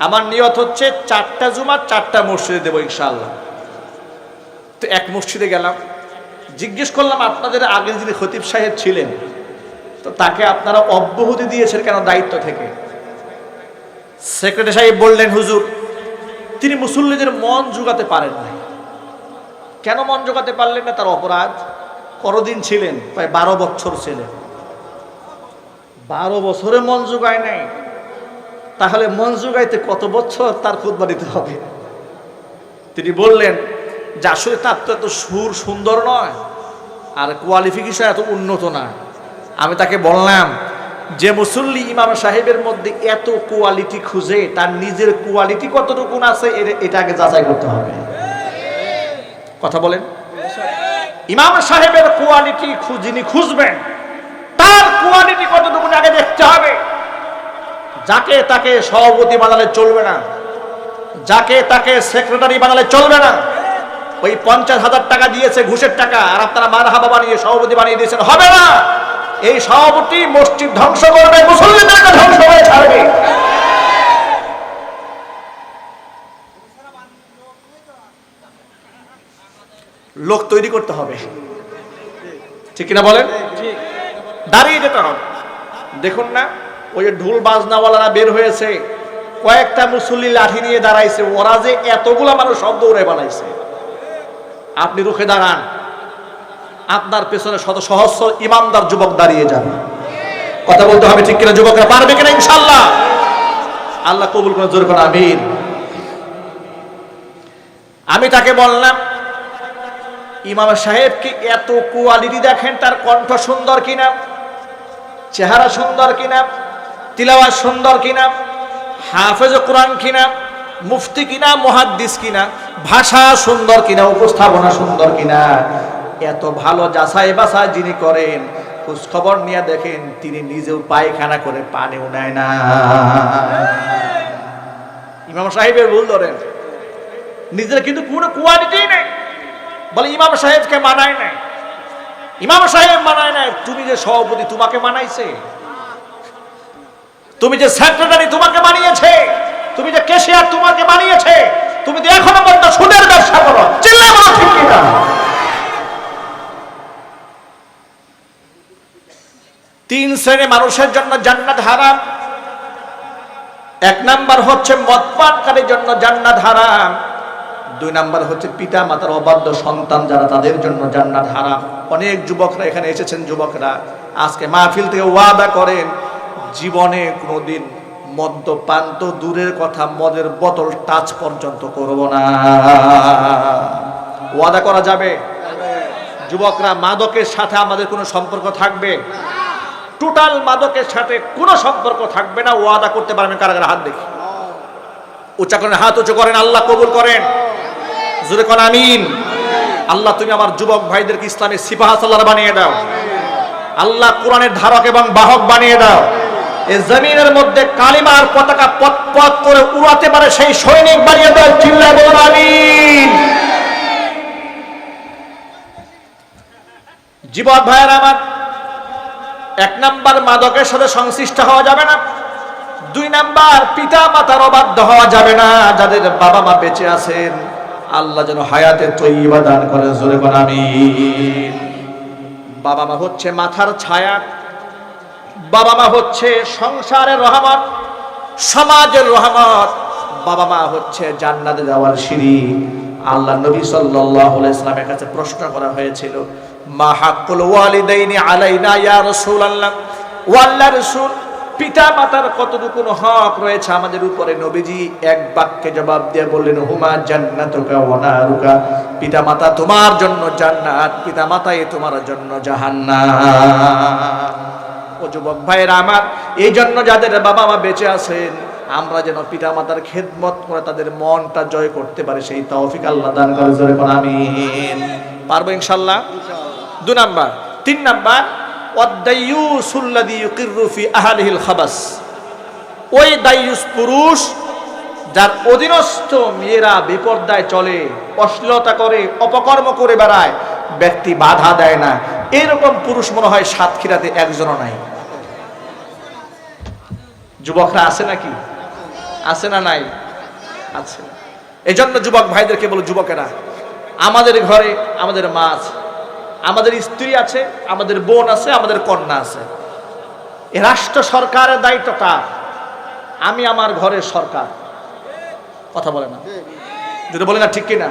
আমার নিয়ত হচ্ছে 4টা জুমা 4টা মসজিদে দেবো ইনশাআল্লাহ। তো এক মসজিদে গেলাম, জিজ্ঞেস করলাম আপনাদের আগে যিনি খতিব সাহেব ছিলেন, তো তাকে আপনারা অব্যাহতি দিয়েছেন কেন দায়িত্ব থেকে? সেক্রেটারি সাহেব বললেন, হুজুর তিনি মুসল্লিদের মন জোগাতে পারেন না। কেন মন জোগাতে পারলেন না? তার অপরাধ। কতদিন ছিলেন? প্রায় 12 বছর ছিলেন। 12 বছরে মন জোগায় নাই, তাহলে মন জোগাইতে কত বছর তার খুতবা দিতে হবে? তিনি বললেন যে আসলে তার তো এত সুর সুন্দর নয়, আর কোয়ালিফিকেশন এত উন্নত না। আমি তাকে বললাম, যে মুসল্লি ইমাম সাহেবের মধ্যে এত কোয়ালিটি খুঁজে, তার নিজের কোয়ালিটি কতটুকু আছে এটা আগে যাচাই করতে হবে। কথা বলেন। ইমাম সাহেবের কোয়ালিটি যিনি খুঁজবেন, তার কোয়ালিটি কতটুকু আগে দেখতে হবে। যাকে তাকে সভাপতি বানালে চলবে না, যাকে তাকে সেক্রেটারি বানালে চলবে না। ওই 50,000 টাকা দিয়েছে ঘুষের টাকা, আর আপনারা মারহাবা বানিয়ে সভাপতি বানিয়ে দিয়েছেন, হবে না। এই সভাপতি মসজিদ ধ্বংস করবে, মুসল্লিদেরকে ধ্বংস হয়ে ছাড়বে। লোক তৈরি করতে হবে, ঠিক কিনা বলেন? দাঁড়িয়ে যেতে হবে। দেখুন না, ওই যে ঢোল বাজনাওয়ালারা বের হয়েছে, কয়েকটা মুসল্লি লাঠি নিয়ে দাঁড়াইছে, ওরা যে এতগুলা মানুষ শব্দ উড়ে বানাইছে। আপনি রুখে দাঁড়ান, আপনার পেছনে শত সহস্র ইমানদার যুবক দাঁড়িয়ে যাবে। কথা বলতে হবে, ঠিক কিনা যুবকরা? পারবে কিনা? ইনশাআল্লাহ। আল্লাহ কবুল করে, জোরে করে আমিন। আমি তাকে বললাম, ইমাম সাহেবকে এত কোয়ালিটি দেখেন, তার কণ্ঠ সুন্দর কিনা, চেহারা সুন্দর কিনা, তিলাওয়াত সুন্দর কিনা, হাফেজ কোরআন কিনা, মুফতি কিনা, মুহাদ্দিস কিনা, ভাষা সুন্দর কিনা, উপস্থাপনা সুন্দর কিনা, এত ভালো যাচাই বাছাই যিনি করেন, খোঁজ খবর নিয়ে দেখেন তিনি নিজেও পায়খানা করে পানিও নেয় না। ইমাম সাহেবের ভুল ধরেন, নিজের কিন্তু কোনো কোয়ালিটি নেই, বলে ইমাম সাহেবকে মানায় নাই। ইমাম সাহেব মানায় নাই, তুমি যে সভাপতি তোমাকে মানাইছে, তুমি যে সেক্রেটারি তোমাকে মানিয়েছে, তুমি যে ক্যাশিয়ার তোমাকে মানিয়েছে, তুমি তো এখনো পর্যন্ত সুদের ব্যবসা করো। চিল্লা বলো ঠিক কিনা? তিন শ্রেণীর মানুষের জন্য জান্নাত হারাম। 1 নাম্বার হচ্ছে মদ পানকারীর জন্য জান্নাত হারাম। 2 নাম্বার হচ্ছে পিতা মাতার অবাধ্য সন্তান যারা, তাদের জন্য জান্নাত হারাম। অনেক যুবকরা এখানে এসেছেন, যুবকরা আজকে মাহফিল থেকে ওয়াদা করেন জীবনে কোনোদিন মদ্যপান তো দূরের কথা, মদের বোতল টাচ পর্যন্ত করব না। ওয়াদা করা যাবে? যুবকরা, মাদকের সাথে আমাদের কোনো সম্পর্ক থাকবে? টোটাল মাদকের সাথে কোনো সম্পর্ক থাকবে না, ওয়াদা করতে পারবেন? কারা কারা হাত দেখি, উঁচা করেন, হাত উঁচু করেন, আল্লাহ কবুল করেন, জোরে কোন আমিন। আল্লাহ তুমি আমার যুবক ভাইদেরকে ইসলামের সিপাহ সালার বানিয়ে দাও, আল্লাহ কোরআনের ধারক এবং বাহক বানিয়ে দাও, এই জমিনের মধ্যে কালিমার পতাকা পথ পথ করে উড়াতে পারে সেই সৈনিক বানিয়ে দাও, চিল্লায় বলুন আমিন। যুবক ভাইয়ের আমার, এক নাম্বার মাদকের সাথে সংশ্লিষ্ট হওয়া যাবে না, দুই নাম্বার পিতা মাতার অবাধ্য হওয়া যাবে না। যাদের বাবা মা বেঁচে আছেন আল্লাহ যেন হায়াতে তৈয়বা দান করেন, জোরে কোন আমিন। বাবা মা হচ্ছে মাথার ছায়া, বাবা মা হচ্ছে সংসারের রহমত, সমাজের রহমত, বাবা মা হচ্ছে জান্নাতে যাওয়ার সিঁড়ি। আল্লাহ নবী সাল্লাল্লাহু আলাইহি ওয়াসাল্লামের কাছে প্রশ্ন করা হয়েছিল, মা হাক্কুল ওয়ালিদাইনি আলাইনা ইয়া রাসূলুল্লাহ, ওয়া আল্লাহর রাসূল, পিতা মাতার কতটুকু হক রয়েছে আমাদের উপরে? নবীজি এক বাক্যে জবাব দিয়ে বললেন, হুমা জান্নাতুকা ওয়া নারুকা, পিতা মাতা তোমার জন্য জান্নাত, পিতা মাতাই তোমার জন্য জাহান্নাম। ও যুবক ভাইরা আমার, এই জন্য যাদের বাবা মা বেঁচে আছেন আমরা যেন পিতা মাতার খেদমত করে তাদের মনটা জয় করতে পারি, সেই তৌফিক আল্লাহ দান করে, জোরে কোন আমিন। পারবো ইনশাআল্লাহ। দুই নাম্বার। তিন নাম্বার, ওয়াদাইয়ুসুল্লাযী ইউকিররু ফি আহলিহিল খাবাস, ওই দাইয়ুস পুরুষ যার অধীনস্থ মেয়েরা বিপর্দায় চলে, অশ্লীলতা করে, অপকর্ম করে বেড়ায়, ব্যক্তি বাধা দেয় না, এরকম পুরুষ মনে হয় সাতক্ষীরাতে একজনও নাই। যুবকরা আছে নাকি? আছে না নাই? আছে। এই জন্য যুবক ভাইদেরকে বলো, যুবকেরা, আমাদের ঘরে আমাদের মা আছে, আমাদের স্ত্রী আছে, আমাদের বোন আছে, আমাদের কন্যা আছে। এ রাষ্ট্র সরকারের দায়িত্ব কার? আমি আমার ঘরের সরকার। কথা বলে না, যদি বলে না ঠিক কিনা?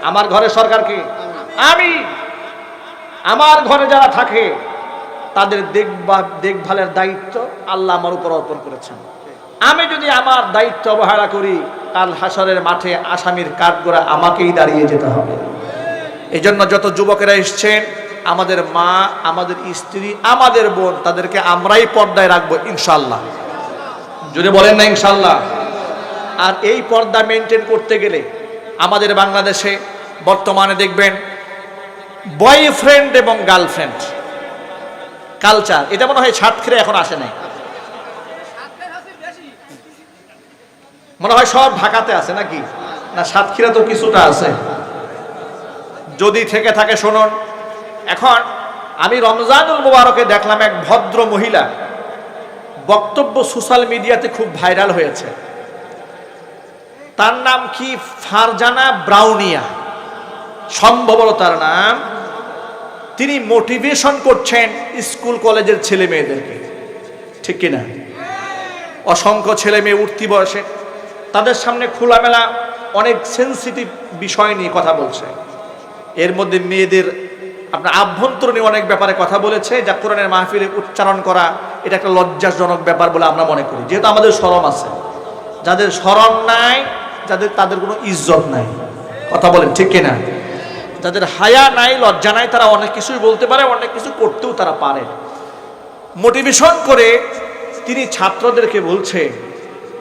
আমার ঘরের সরকার কি? আমি। আমার ঘরে যারা থাকে তাদের দেখভালের দায়িত্ব আল্লাহ আমার উপর অর্পণ করেছেন। আমি যদি আমার দায়িত্ব অবহেলা করি, কাল হাসরের মাঠে আসামির কাঠগড়া আমাকেই দাঁড়িয়ে যেতে হবে। এই জন্য যত যুবকেরা এসছেন, আমাদের মা, আমাদের স্ত্রী, আমাদের বোন, তাদেরকে আমরাই পর্দায় রাখবো ইনশাল্লাহ। যদি বলেন না ইনশাল্লাহ। আর এই পর্দা মেনটেন করতে গেলে আমাদের বাংলাদেশে বর্তমানে দেখবেন বয়ফ্রেন্ড এবং গার্লফ্রেন্ড কালচার, এটা মনে হয় সাতক্ষীরা এখন আসে নাই, মনে হয় সব ঢাকাতে আছে নাকি? না, সাতক্ষীরা তো কিছুটা আছে। যদি থেকে থাকে শুনুন। এখন আমি রমজানুল মুবারকে দেখলাম এক ভদ্র মহিলা বক্তব্য সোশ্যাল মিডিয়াতে খুব ভাইরাল হয়েছে। তার নাম কি? ফারজানা ব্রাউনিয়া সম্ভবত তার নাম। তিনি মোটিভেশন করছেন স্কুল কলেজের ছেলে মেয়েদেরকে, ঠিক কিনা? অসংখ্য ছেলে মেয়ে উঠতি বয়সে, তাদের সামনে খোলামেলা অনেক সেন্সিটিভ বিষয় নিয়ে কথা বলছে। এর মধ্যে মেয়েদের আপনার আভ্যন্তরীণ অনেক ব্যাপারে কথা বলেছে, যা কোরআনের মাহফিলে উচ্চারণ করা এটা একটা লজ্জাজনক ব্যাপার বলে আমরা মনে করি। যেহেতু আমাদের শরম আছে, যাদের শরম নাই, তাদের কোনো ইজ্জত নাই। কথা বলেন ঠিক কিনা? যাদের হায়া নাই, লজ্জা নাই, তারা অনেক কিছুই বলতে পারে, অনেক কিছু করতেও তারা পারে। মোটিভেশন করে তিনি ছাত্রদেরকে বলছে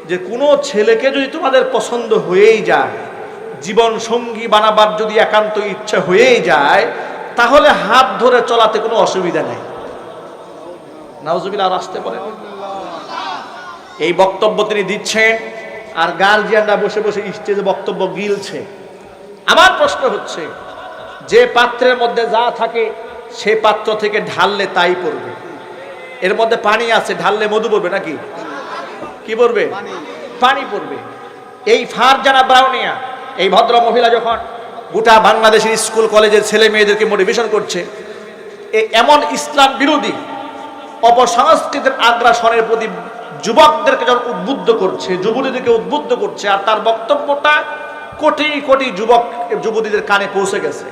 যে কোনো ছেলেকে যদি তোমাদের পছন্দ হয়েই যায়, জীবন সঙ্গী বানাবার যদি একান্ত ইচ্ছা হয়েই যায়, তাহলে হাত ধরে চলাতে কোনো অসুবিধা নেই। নাউজুবিল্লাহ, আর আসতে পারে। এই বক্তব্য তিনি দিচ্ছেন, আর গার্জিয়ানরা বসে বসে স্টেজে বক্তব্য গিলছে। আমার প্রশ্ন হচ্ছে, যে পাত্রের মধ্যে যা থাকে সে পাত্র থেকে ঢাললে তাই পড়বে। এর মধ্যে পানি আছে, ঢাললে মধু পড়বে নাকি? কি পড়বে? পানি পড়বে। এই ফারজানা ব্রাউনিয়া, এই ভদ্র মহিলা যখন গোটা বাংলাদেশের স্কুল কলেজের ছেলে মেয়েদেরকে মোটিভেশন করছে, এমন ইসলাম বিরোধী অপসংস্কৃতির আগ্রাসনের প্রতি যুবকদেরকে যখন উদ্বুদ্ধ করছে, যুবতীদেরকে উদ্বুদ্ধ করছে, আর তার বক্তব্যটা কোটি কোটি যুবতীদের কানে পৌঁছে গেছে,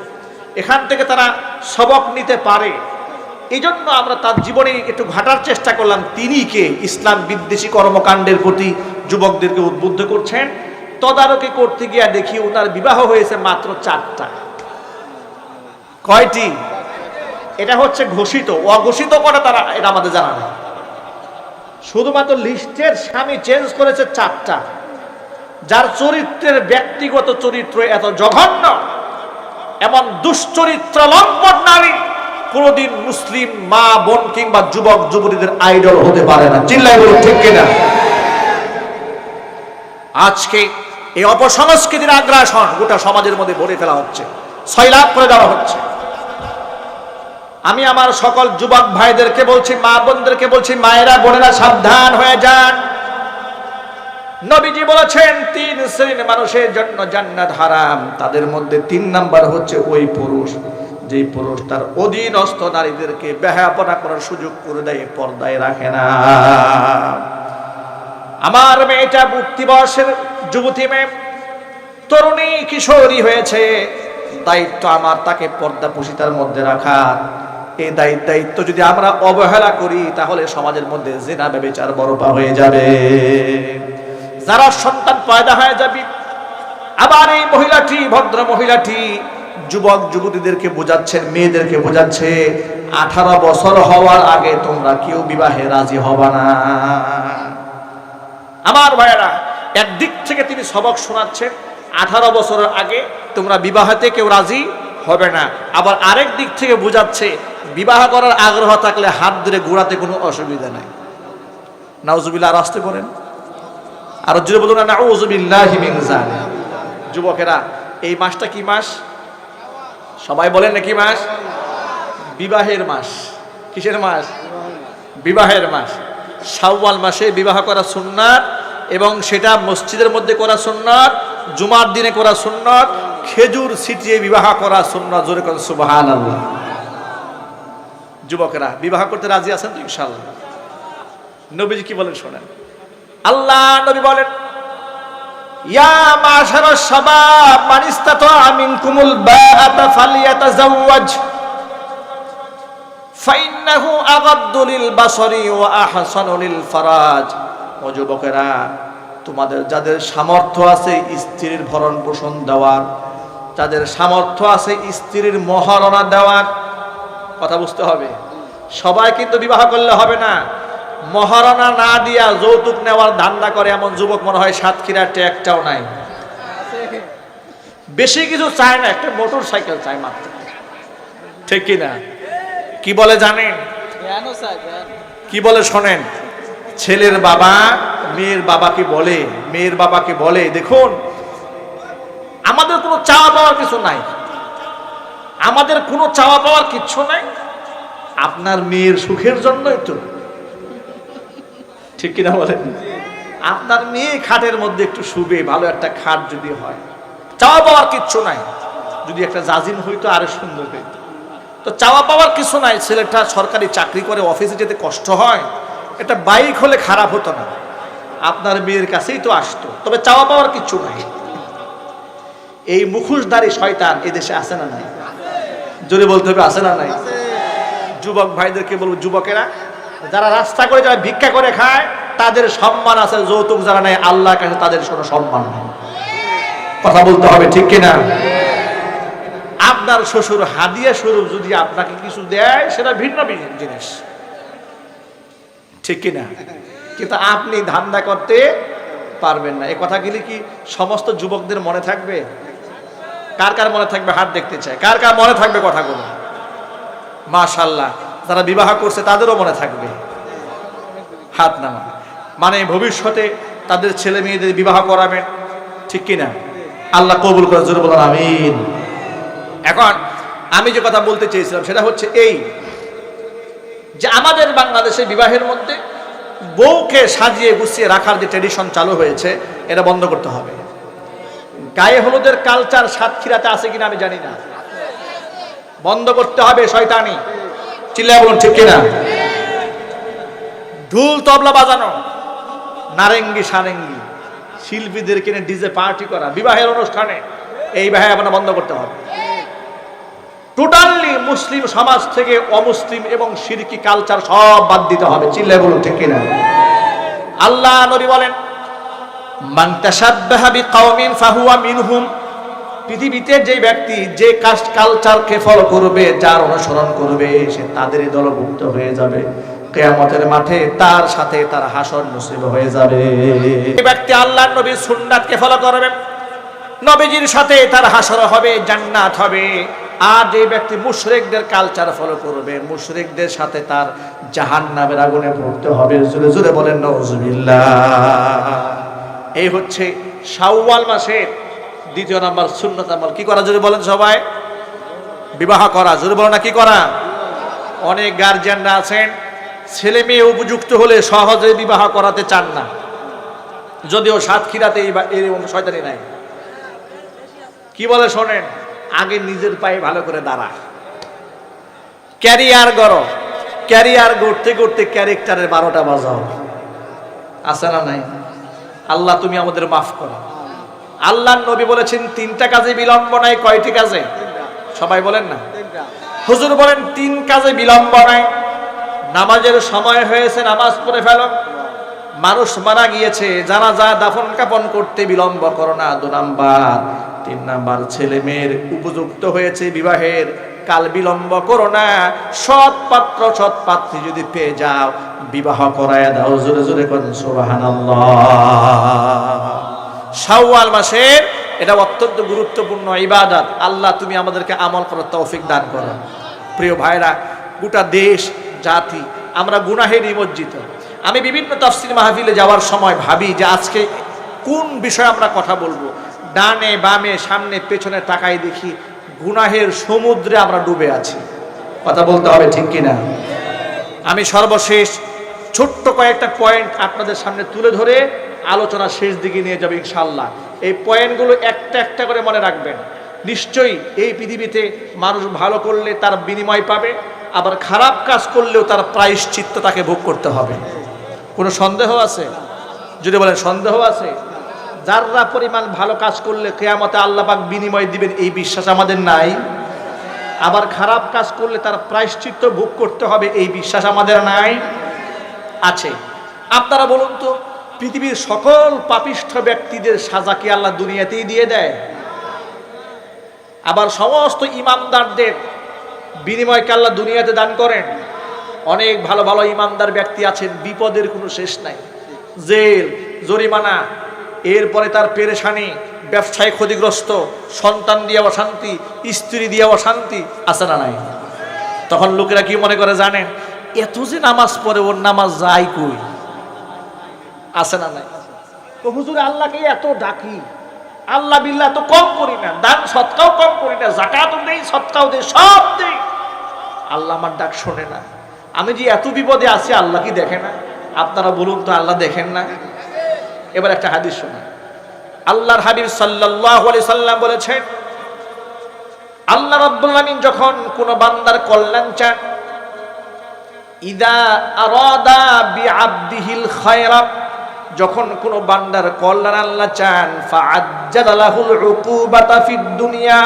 এখান থেকে তারা সবক নিতে পারে। এই জন্য আমরা তার জীবনে একটু ঘাটার চেষ্টা করলাম, তিনি কে ইসলাম বিদ্বেষী কর্মকাণ্ডের প্রতি যুবকদেরকে উদ্বুদ্ধ করছেন। তদারকি করতে গিয়ে দেখি ওনার বিবাহ হয়েছে মাত্র 4টা। কয়টি? এটা হচ্ছে ঘোষিত, অঘোষিত করে তারা, এটা আমাদের জানা নেই। শুধুমাত্র লিস্টের স্বামী চেঞ্জ করেছে 4টা, যার চরিত্রের ব্যক্তিগত চরিত্র এত জঘন্য, এমন দুশ্চরিত্র লম্পট নারী কোনদিন মুসলিম মা বোন কিংবা যুবক যুবতীদের আইডল হতে পারে না। চিল্লাই বলুন ঠিক কিনা? আজকে এই অপসংস্কৃতির আগ্রাসন গোটা সমাজের মধ্যে ভরে ফেলা হচ্ছে, সয়লাব করে দেওয়া হচ্ছে। আমি আমার সকল যুবক ভাইদেরকে বলছি, মা বোনদেরকে বলছি, মায়েরা বোনেরা সাবধান হয়ে যান। নবীজি বলেছেন 3 শ্রেণীর মানুষের জন্য জান্নাত হারাম। তাদের মধ্যে 3 নাম্বার হচ্ছে ওই পুরুষ যেই পুরুষ তার অধীনস্থ নারীদেরকে বেহায়াপনা করার সুযোগ করে দেয়, পর্দায় রাখে না। আমার মেয়েটা উঠতি বয়সের যুবতী মেয়ে, তরুণী কিশোরী হয়েছে, দায়িত্ব আমার তাকে পর্দাপোশিতার মধ্যে রাখা। এই দায়িত্ব যদি আমরা অবহেলা করি তাহলে সমাজের মধ্যে জিনা ব্যভিচার বড়পা হয়ে যাবে, যারা সন্তান পয়দা হয়ে যাবে। আবার এই মহিলাটি, ভদ্র মহিলাটি যুবক যুবতীদেরকে বোঝাচ্ছেন, মেয়েদেরকে বোঝাচ্ছে 18 বছর হওয়ার আগে তোমরা কেউ বিবাহে রাজি হবা না। আমার ভাইয়েরা, একদিক থেকে তিনি সবক শোনাচ্ছেন 18 বছরের আগে তোমরা বিবাহতে কেউ রাজি হবে না, আবার আরেক দিক থেকে বোঝাচ্ছে বিবাহ করার আগ্রহ থাকলে হাত ধরে ঘোরাতে কোনো অসুবিধা নাই। নাউজুবিল্লাহ, আর আসতে করেন, আর জোরে বলুন না নাউজুবিল্লাহি মিন যালিক। যুবকেরা, এই মাসটা কি মাস? সবাই বলেন না কি মাস? বিবাহের মাস। কিসের মাস? বিবাহের মাস। শাওয়াল মাসে বিবাহ করা সুন্নাত, এবং সেটা মসজিদের মধ্যে করা সুন্নাত, জুমার দিনে করা সুন্নাত, খেজুর ছিটিয়ে বিবাহ করা সুন্নাত। জোরে করে সুবহানাল্লাহ। যুবকেরা, বিবাহ করতে রাজি আছেন তো ইনশাআল্লাহ? নবীজি কি বলেন শোনেন। আল্লাহ নবী বলেন, ইয়া মাশারাশ শাবাব মান ইসতাতা মিনকুমুল বাআতা ফালিয়াতাযাওয়াজ ফাইন্নাহু আগাদ্দু লিল বাসরি ওয়া আহসানু লিল ফারাজ। ও যুবকেরা, তোমাদের যাদের সামর্থ্য আছে স্ত্রীর ভরণ পোষণ দেওয়ার, যাদের সামর্থ্য আছে স্ত্রীর মহারণা দেওয়ার, কথা বুঝতে হবে। সবাই কিন্তু বিবাহ করলে হবে না। মহারণা না দিয়া যৌতুক নেওয়ার ধান্দা করে এমন যুবক মনে হয় সাতক্ষীরার একটাও নাই। বেশি কিছু চায় না, একটা মোটর সাইকেল চায় মাত্র, ঠিক কিনা? কি বলে জানেন? কি বলে শোনেন। ছেলের বাবা মেয়ের বাবাকে বলে, মেয়ের বাবাকে বলে, দেখুন আমাদের কোনো চাওয়া পাওয়ার কিছু নাই, আমাদের কোনো চাওয়া পাওয়ার কিচ্ছু নাই, আপনার মেয়ের সুখের জন্যই তো, ঠিক কিনা বলেন? আপনার মেয়ে খাটের মধ্যে একটু শুবে, ভালো একটা খাট যদি হয়, চাওয়া পাওয়ার কিচ্ছু নাই। যদি একটা জাজিম হইতো আরো সুন্দর হইতো। তো চাওয়া পাওয়ার কিছু নাই। ছেলেটা সরকারি চাকরি করে, অফিসে যেতে কষ্ট হয়, একটা বাইক হলে খারাপ হতো না, আপনার মেয়ের কাছেই তো আসতো। তবে চাওয়া পাওয়ার কিচ্ছু নাই। এই মুখোশধারী শয়তান এদেশে আছে না নাই? জোরে বলতে হবে, আছে না নাই? যুবক ভাইদেরকে বলবো, যুবকেরা যারা রাস্তা করে, যারা ভিক্ষা করে খায়, তাদের সম্মান আছে, যৌতুক যারা নেয় আল্লাহর কাছে তাদের কোনো সম্মান নেই। কথা বলতে হবে, ঠিক কিনা? আপনার শ্বশুর হাদিয়া স্বরূপ যদি আপনাকে কিছু দেয় সেটা ভিন্ন জিনিস, ঠিক কিনা? কিন্তু আপনি ধান্দা করতে পারবেন না। এই কথাগুলি কি সমস্ত যুবকদের মনে থাকবে? কার কার মনে থাকবে? হাত দেখতে চাই। কার কার মনে থাকবে কথাগুলো? মাশাআল্লাহ, যারা বিবাহ করছে তাদেরও মনে থাকবে, হাত নামা। মানে ভবিষ্যতে তাদের ছেলে মেয়েদের বিবাহ করাবেন, ঠিক কিনা? আল্লাহ কবুল করে, জোরে বলুন আমিন। এখন আমি যে কথা বলতে চেয়েছিলাম সেটা হচ্ছে এই, যে আমাদের বাংলাদেশে বিবাহের মধ্যে বউকে সাজিয়ে গুছিয়ে রাখার যে ট্রেডিশন চালু হয়েছে, এটা বন্ধ করতে হবে। গায়ে হলুদের কালচার সাতক্ষীরাতে আছে কিনা আমি জানি না, বন্ধ করতে হবে। শয়তানি, চিল্লায় বলুন ঠিক কিনা? ঢোল তবলা বাজানো, নারেঙ্গি সারেঙ্গি, শিল্পীদের কিনে ডিজে পার্টি করা বিবাহের অনুষ্ঠানে, এই বিবাহ আপনার বন্ধ করতে হবে। টোটালি মুসলিম সমাজ থেকে অমুসলিম এবং শিরকি কালচার সব বাদ দিতে হবে। চিল্লায় বলুন ঠিক কিনা? আল্লাহ নবী বলেন, মান তাশাব্বাহা বিকাওমিন ফাহুয়া মিনহুম, পৃথিবীতে যে ব্যক্তি যে কাস্ট কালচারকে ফলো করবে, যার অনুসরণ করবে, সে তাদেরই দলভুক্ত হয়ে যাবে। কিয়ামতের মাঠে তার সাথে তার হাসর নসিব হয়ে যাবে। যে ব্যক্তি আল্লাহর নবীর সুন্নাতকে ফলো করবে, নবীজির সাথে তার হাসর হবে, জান্নাত হবে। আর যে ব্যক্তি মুশরিকদের কালচার ফলো করবে, মুশরিকদের সাথে তার জাহান্নামের আগুনে পড়তে হবে। জোরে জোরে বলেন নাউজুবিল্লাহ। এই হচ্ছে শাওয়াল মাসের দ্বিতীয় নাম্বার সুন্নাত আমল। কি করা? জোরে বলেন সবাই। বিবাহ করা। জোরে বলেন না কি করা? অনেক গার্জিয়ানরা আছেন, ছেলে মেয়ে উপযুক্ত হলে সহজে বিবাহ করাতে চান না, যদিও সাতক্ষীরাতে এই শয়তানি নাই। কি বলে শোনেন, আগে নিজের পায়ে ভালো করে দাঁড়া, ক্যারিয়ার গড়ো, ক্যারিয়ার গড়তে গড়তে ক্যারেক্টারের 12টা বাজাও। আছে না নাই? আল্লাহ তুমি আমাদের মাফ করো। আল্লাহর নবী বলেছেন 3টা কাজে বিলম্ব নাই। কয়টি কাজে? সবাই বলেন না। হুজুর বলেন 3 কাজে বিলম্ব নাই। নামাজের সময় হয়েছে, নামাজ পড়ে ফেলো। মানুষ মারা গিয়েছে, জানাজা দাফন কাফন করতে বিলম্ব করো না। 2 নাম্বার। 3 নাম্বার, ছেলে মেয়ের উপযুক্ত হয়েছে বিবাহের, কাল বিলম্ব করো না। সৎ পাত্র সৎ পাত্রী যদি পেয়ে যাও, বিবাহ করায় দাও। জোরে জোরে করেন সুবহানাল্লাহ। শাওয়াল মাসের এটা অত্যন্ত গুরুত্বপূর্ণ ইবাদত। আল্লাহ তুমি আমাদেরকে আমল করার তৌফিক দান করো। প্রিয় ভাইরা, গোটা দেশ জাতি আমরা গুনাহে নিমজ্জিত। আমি বিভিন্ন তাফসীর মাহফিলে যাওয়ার সময় ভাবি যে আজকে কোন বিষয়ে আমরা কথা বলবো। ডানে বামে সামনে পেছনে তাকাই দেখি গুনাহের সমুদ্রে আমরা ডুবে আছি। কথা বলতে হবে, ঠিক কিনা? আমি সর্বশেষ ছোট্ট কয়েকটা পয়েন্ট আপনাদের সামনে তুলে ধরে আলোচনা শেষ দিকে নিয়ে যাব ইনশাআল্লাহ। এই পয়েন্টগুলো একটা একটা করে মনে রাখবেন। নিশ্চয়ই এই পৃথিবীতে মানুষ ভালো করলে তার বিনিময় পাবে, আবার খারাপ কাজ করলেও তার প্রায়শ্চিত্ত তাকে ভোগ করতে হবে। কোনো সন্দেহ আছে? যদি বলেন সন্দেহ আছে? যারা পরিমাণ ভালো কাজ করলে কিয়ামতে আল্লাহ পাক বিনিময় দিবেন, এই বিশ্বাস আমাদের নাই। আবার খারাপ কাজ করলে তার প্রায়শ্চিত্ত ভোগ করতে হবে, এই বিশ্বাস আমাদের নাই। আছে। আপনারা বলুন তো, পৃথিবীর সকল পাপিষ্ঠ ব্যক্তিদের সাজা কি আল্লাহ দুনিয়াতেই দিয়ে দেয়? আবার সমস্ত ইমানদারদের বিনিময় কি আল্লাহ দুনিয়াতে দান করেন? অনেক ভালো ভালো ইমানদার ব্যক্তি আছেন, বিপদের কোনো শেষ নাই। জেল, জরিমানা, এরপরে তার পেরেশানি, ব্যবসায় ক্ষতিগ্রস্ত, সন্তান দিয়ে অশান্তি, স্ত্রী দিয়ে অশান্তি। আছে না নাই? তখন লোকেরা কি মনে করে জানেন? এত যে নামাজ পড়ে, ওর নামাজ যায় কই? আছে না নাই? তো হুজুর আল্লাহকে এত ডাকি, আল্লাহ বিল্লাহ তো কম করি না, দান সৎকাও কম করি না, যাকাতও দেই, সৎকাও দেই, সব দেই, আল্লাহ আমার ডাক শোনে না। আমি যে এত বিপদে আছি, আল্লাহ কি দেখে না? আপনারা বলুন তো, আল্লাহ দেখেন না? এবার একটা হাদিস শোনা। আল্লাহর হাবিব সাল্লাল্লাহু আলাইহি সাল্লাম বলেছেন, আল্লাহ রাব্বুল আলামিন যখন কোন বান্দার কল্যাণ চান, ইদা আরাদা বিআবদিহিল খায়রা, যখন কোন বান্দার কল্যাণ আল্লাহ চান, ফাআজ্জালা লাহুল উকুবাতা ফিদ দুনিয়া,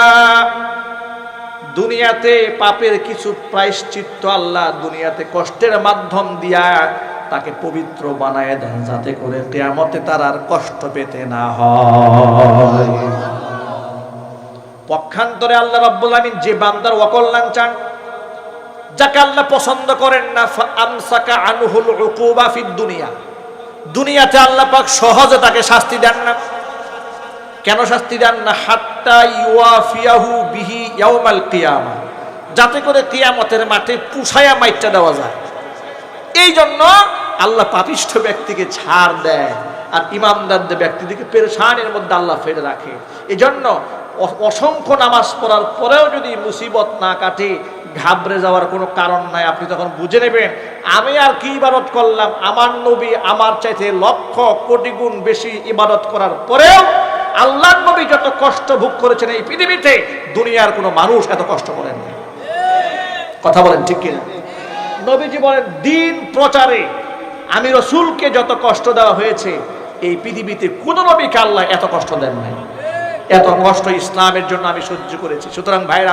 দুনিয়াতে পাপের কিছু প্রায়শ্চিত্ত আল্লাহ দুনিয়াতে কষ্টের মাধ্যম দিয়া তাকে পবিত্র বানায় দেন, যাতে করে কিয়ামতে তার আর কষ্ট পেতে না হয়। পক্ষান্তরে আল্লাহ রাব্বুল আলামিন যে বান্দার অকল্যাণ চান, যাকে আল্লাহ পছন্দ করেন না, ফাআমসাকা আনহুল উকুবা ফিদ দুনিয়া, দুনিয়াতে আল্লাহ পাক সহজে তাকে শাস্তি দেন না। কেন শাস্তি দেন না? হাত্তা ইউয়াফিয়াহু বিহি ইয়াউমাল কিয়ামা, যাতে করে কিয়ামতের মাঠে পুষায়া মাইটটা দেওয়া যায়। এই জন্য আল্লাহ পাপিষ্ঠ ব্যক্তিকে ছাড় দেয়, আর ইমানদারদের ব্যক্তিদেরকে পেরেশানির মধ্যে আল্লাহ ফেলে রাখে। এই জন্য অসংখ্য নামাজ পড়ার পরেও যদি মুসিবত না কাটে, ঘাবড়ে যাওয়ার কোনো কারণ নাই। আপনি তখন বুঝে নেবেন, আমি আর কি ইবাদত করলাম, আমার নবী আমার চাইতে লক্ষ কোটি গুণ বেশি ইবাদত করার পরেও আল্লাহর নবী যত কষ্ট ভোগ করেছেন এই পৃথিবীতে, দুনিয়ার কোনো মানুষ এত কষ্ট করেন না। কথা বলেন ঠিক কিনা? নবীজি বলেন, দিন প্রচারে আমি রাসূলকে যত কষ্ট দেওয়া হয়েছে, এই পৃথিবীতে কোন নবীকে আল্লাহ এত কষ্ট দেন নাই। এত কষ্ট ইসলামের জন্য আমি সহ্য করেছি। সুতরাং ভাইরা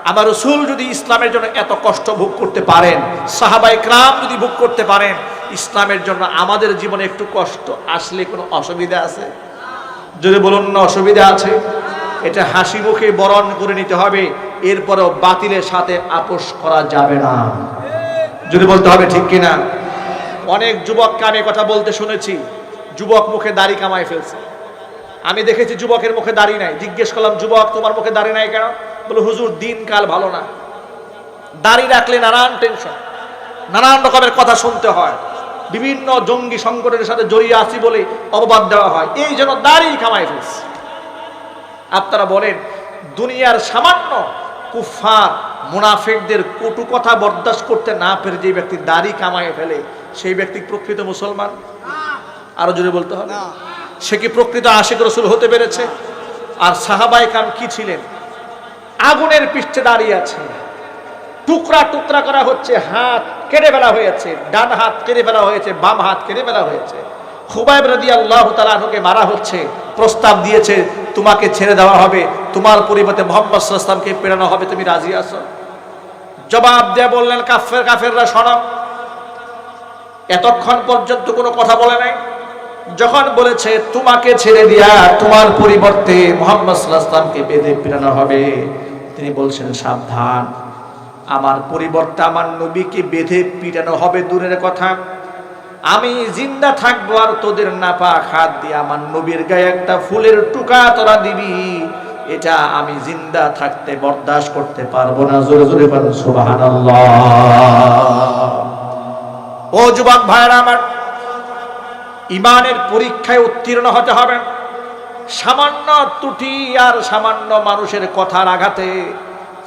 আমার রাসূল যদি ইসলামের জন্য এত কষ্ট ভোগ করতে পারেন, সাহাবায়ে কেরাম যদি ভোগ করতে পারেন, ইসলামের জন্য আমাদের জীবনে একটু কষ্ট আসলে কোনো অসুবিধা আছে? যদি বলুন না অসুবিধা আছে। এটা হাসি মুখে বরণ করে নিতে হবে, এরপরেও বাতিলের সাথে আপোষ করা যাবে না। যদি বলতে হবে ঠিক কিনা? অনেক যুবককে আমি কথা বলতে শুনেছি, যুবক মুখে দাড়ি কামায় ফেলছে। আমি দেখেছি যুবকের মুখে দাড়ি নাই। জিজ্ঞেস করলাম, যুবক তোমার মুখে দাড়ি নাই কেন? বলে, হুজুর দিনকাল ভালো না, দাড়ি রাখলে নানান টেনশন, নানান রকমের কথা শুনতে হয়, বিভিন্ন জঙ্গি সংগঠনের সাথে জড়িয়ে আছি বলে অপবাদ দেওয়া হয়, এই জন্য দাড়ি কামায় ফেলছে। আপনারা বলেন, দুনিয়ার সামান্য কুফার মুনাফিকদের কটু কথা বরদাস্ত করতে না পেরে যে ব্যক্তি দাড়ি কামায় ফেলে, সেই ব্যক্তি প্রকৃত মুসলমান? আরো জোরে বলতে হবে, সে কি প্রকৃত আশিক রাসূল হতে পেরেছে? আর সাহাবায়ে কেরাম কি ছিলেন? আগুনের পৃষ্ঠে দাঁড়িয়ে আছে, টুকরা টুকরা করা হচ্ছে, হাত কেটে ফেলা হয়েছে, ডান হাত কেটে ফেলা হয়েছে, বাম হাত কেটে ফেলা হয়েছে। খুবাইব রাদিয়াল্লাহু তাআলা আনহুকে মারা হচ্ছে, প্রস্তাব দিয়েছে তোমাকে ছেড়ে দেওয়া হবে, তোমার পরিবর্তে মুহাম্মদ সাল্লাল্লাহু আলাইহি ওয়াসাল্লামকে প্রেরণ হবে, তুমি রাজি আছো? জবাব দিয়ে বললেন, কাফেররা শোনো। এতক্ষণ পর্যন্ত কোনো কথা বলে নাই। যখন বলেছে তোমাকে ছেড়ে দিয়া তোমার পরিবর্তে মুহাম্মদ সাল্লাল্লাহু আলাইহি ওয়াসাল্লামকে বেঁধে প্রেরণ হবে, তিনি বলছেন সাবধান, আমার পরিবর্তে আমার নবীকে বেঁধে পিটানো হবে দূরের কথা, আমি জিন্দা থাকবো আর তোদের নাপাক হাত দিয়ে আমার নবীর গায়ে একটা ফুলের টুকা তোরা দিবি, এটা আমি জিন্দা থাকতে বরদাস্ত করতে পারবো না। জোরে জোরে বলেন সুবহানাল্লাহ। ও যুবক ভাইরা আমার, ইমানের পরীক্ষায় উত্তীর্ণ হতে হবে। সামান্য ত্রুটি আর সামান্য মানুষের কথার আঘাতে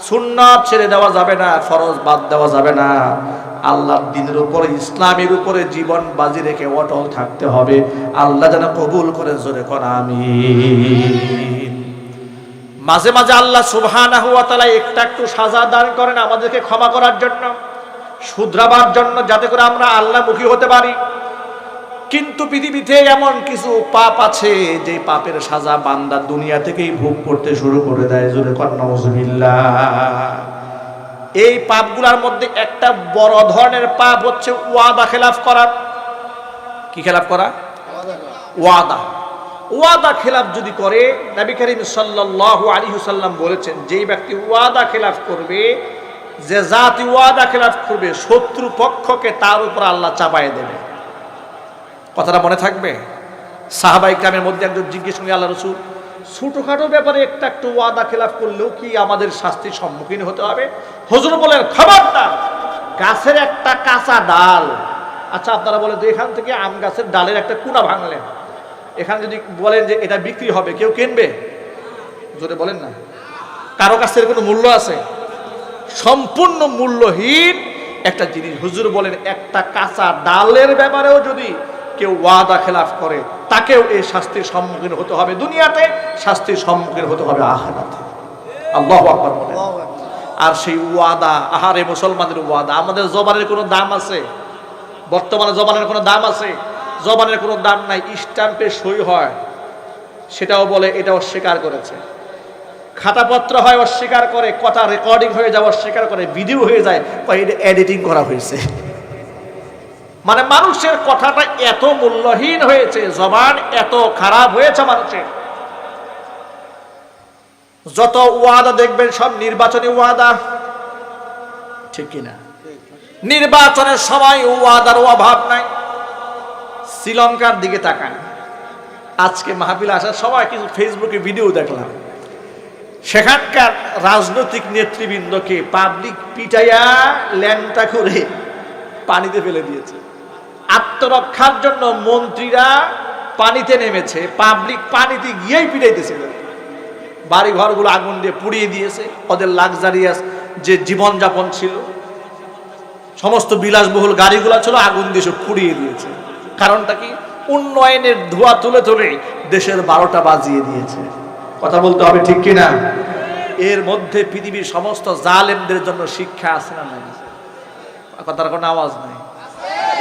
সুন্নাত ছেড়ে দেওয়া যাবে না, ফরজ বাদ দেওয়া যাবে না। আল্লাহর দ্বীনের উপরে, ইসলামের উপরে জীবন বাজি রেখে অটল থাকতে হবে। আল্লাহ যেন কবুল করে, জোরে কর আমিন। মাঝে মাঝে আল্লাহ সুবহানাহু ওয়া তাআলা একটু সাজা দান করেন আমাদেরকে ক্ষমা করার জন্য, শুধরাবার জন্য, যাতে করে আমরা আল্লাহমুখী হতে পারি। কিন্তু পৃথিবীতে এমন কিছু পাপ আছে যে পাপের সাজা বান্দা দুনিয়া থেকেই ভোগ করতে শুরু করে দেয়। জোরে কর নাউজুবিল্লাহ। এই পাপগুলোর মধ্যে একটা বড় ধরনের পাপ হচ্ছে ওয়াদা খেলাফ করা। কি খেলাফ করা? ওয়াদা খেলাফ যদি করে, নবী করিম সাল্লাল্লাহু আলাইহি ওয়াসাল্লাম বলেছেন, যেই ব্যক্তি ওয়াদা খেলাফ করবে, যে জাতি ওয়াদা খেলাফ করবে, শত্রু পক্ষকে তার উপর আল্লাহ চাপায় দেবে। কথাটা মনে থাকবে। সাহাবায়ে কেরামের মধ্যে একজন জিজ্ঞেস করেন, আল্লাহ রাসূল, ছোটখাটো ব্যাপারে একটু ওয়াদা খেলাফ করলেও কি আমাদের শাস্তির সম্মুখীন হতে হবে? হুজুর বলেন, খবরদার, গাছের একটা কাঁচা ডাল, আচ্ছা আপনারা বলেন তো, এখান থেকে আম গাছের ডালের একটা কুনা ভাঙলেন, এখানে যদি বলেন যে এটা বিক্রি হবে, কেউ কিনবে? জোরে বলেন না। কারো কাছে কোনো মূল্য আছে? সম্পূর্ণ মূল্যহীন একটা জিনিস। হুজুর বলেন, একটা কাঁচা ডালের ব্যাপারেও যদি কেউ ওয়াদা খেলাফ করে, তাকেও এই শাস্তির সম্মুখীন হতে হবে দুনিয়াতে, শাস্তির সম্মুখীন হতে হবে আখিরাতে। আল্লাহু আকবার বলেন। আর সেই ওয়াদা, আহারে মুসলমানদের ওয়াদা, আমাদের জবানের কোনো দাম আছে? বর্তমানে জবানের কোনো দাম আছে? জবানের কোনো দাম নাই। স্ট্যাম্পে সই হয়, সেটাও বলে এটা অস্বীকার করেছে। খাতাপত্র হয়, অস্বীকার করে। কথা রেকর্ডিং হয়ে যাওয়া অস্বীকার করে, ভিডিও হয়ে যায়, এটা এডিটিং করা হয়েছে। মানে মানুষের কথাটা এত মূল্যহীন হয়েছে, জবান এত খারাপ হয়েছে মানুষের। যত ওয়াদা দেখবেন সব নির্বাচনী ওয়াদা, ঠিক কিনা? নির্বাচনের সময় ওয়াদার অভাব নাই। শ্রীলঙ্কার দিকে তাকান, আজকে মাহফিল আসার সময় কিছু ফেসবুকে ভিডিও দেখলাম, সেখানকার রাজনৈতিক নেতৃবৃন্দকে পাবলিক পিটাইয়া ল্যাংটা করে পানিতে ফেলে দিয়েছে। আত্মরক্ষার জন্য মন্ত্রীরা পানিতে নেমেছে, পাবলিক পানিতে গিয়েই পিটাইতেছিল। বাড়ি ঘরগুলো আগুন দিয়ে পুড়িয়ে দিয়েছে। ওদের লাক্সারিয়াস যে জীবনযাপন ছিল, সমস্ত বিলাসবহুল গাড়িগুলো ছিল, আগুন দিয়ে সব পুড়িয়ে দিয়েছে। কারণটা কি? উন্নয়নের ধোঁয়া তুলে তুলে দেশের 12টা বাজিয়ে দিয়েছে। কথা বলতে হবে, ঠিক কিনা? এর মধ্যে পৃথিবীর সমস্ত জালেমদের জন্য শিক্ষা আছে না নাই? কথার কোনো আওয়াজ নাই।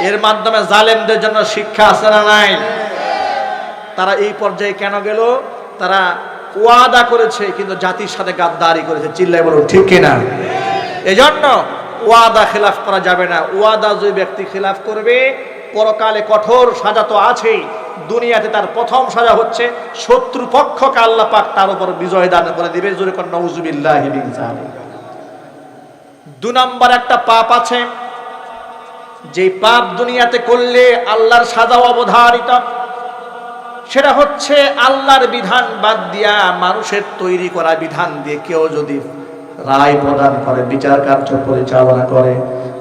এর মাধ্যমে জালেমদের জন্য শিক্ষা আছে না নাই? তারা এই পর্যায়ে কেন গেল? তারা ওয়াদা করেছে কিন্তু জাতির সাথে গাদ্দারি করেছে। চিল্লায় বলুন, ঠিক কিনা? এজন্য ওয়াদা খেলাফ করা যাবে না। ওয়াদা যে ব্যক্তি খেলাফ করবে, পরকালে কঠোর সাজা তো আছেই, দুনিয়াতে তার প্রথম সাজা হচ্ছে শত্রুপক্ষকে আল্লাহ পাক তার উপর বিজয় দান করে দিবে। জোরে কোন নাউজুবিল্লাহি মিন যালিক। 2 নম্বর একটা পাপ আছে, যে পাপ দুনিয়াতে করলে আল্লাহর সাজাও অবধারিত, সেটা হচ্ছে আল্লাহর বিধান বাদ দিয়া মানুষের তৈরি করা বিধান দিয়ে কেউ যদি রায় প্রদান করে, বিচার কার্য পরিচালনা করে।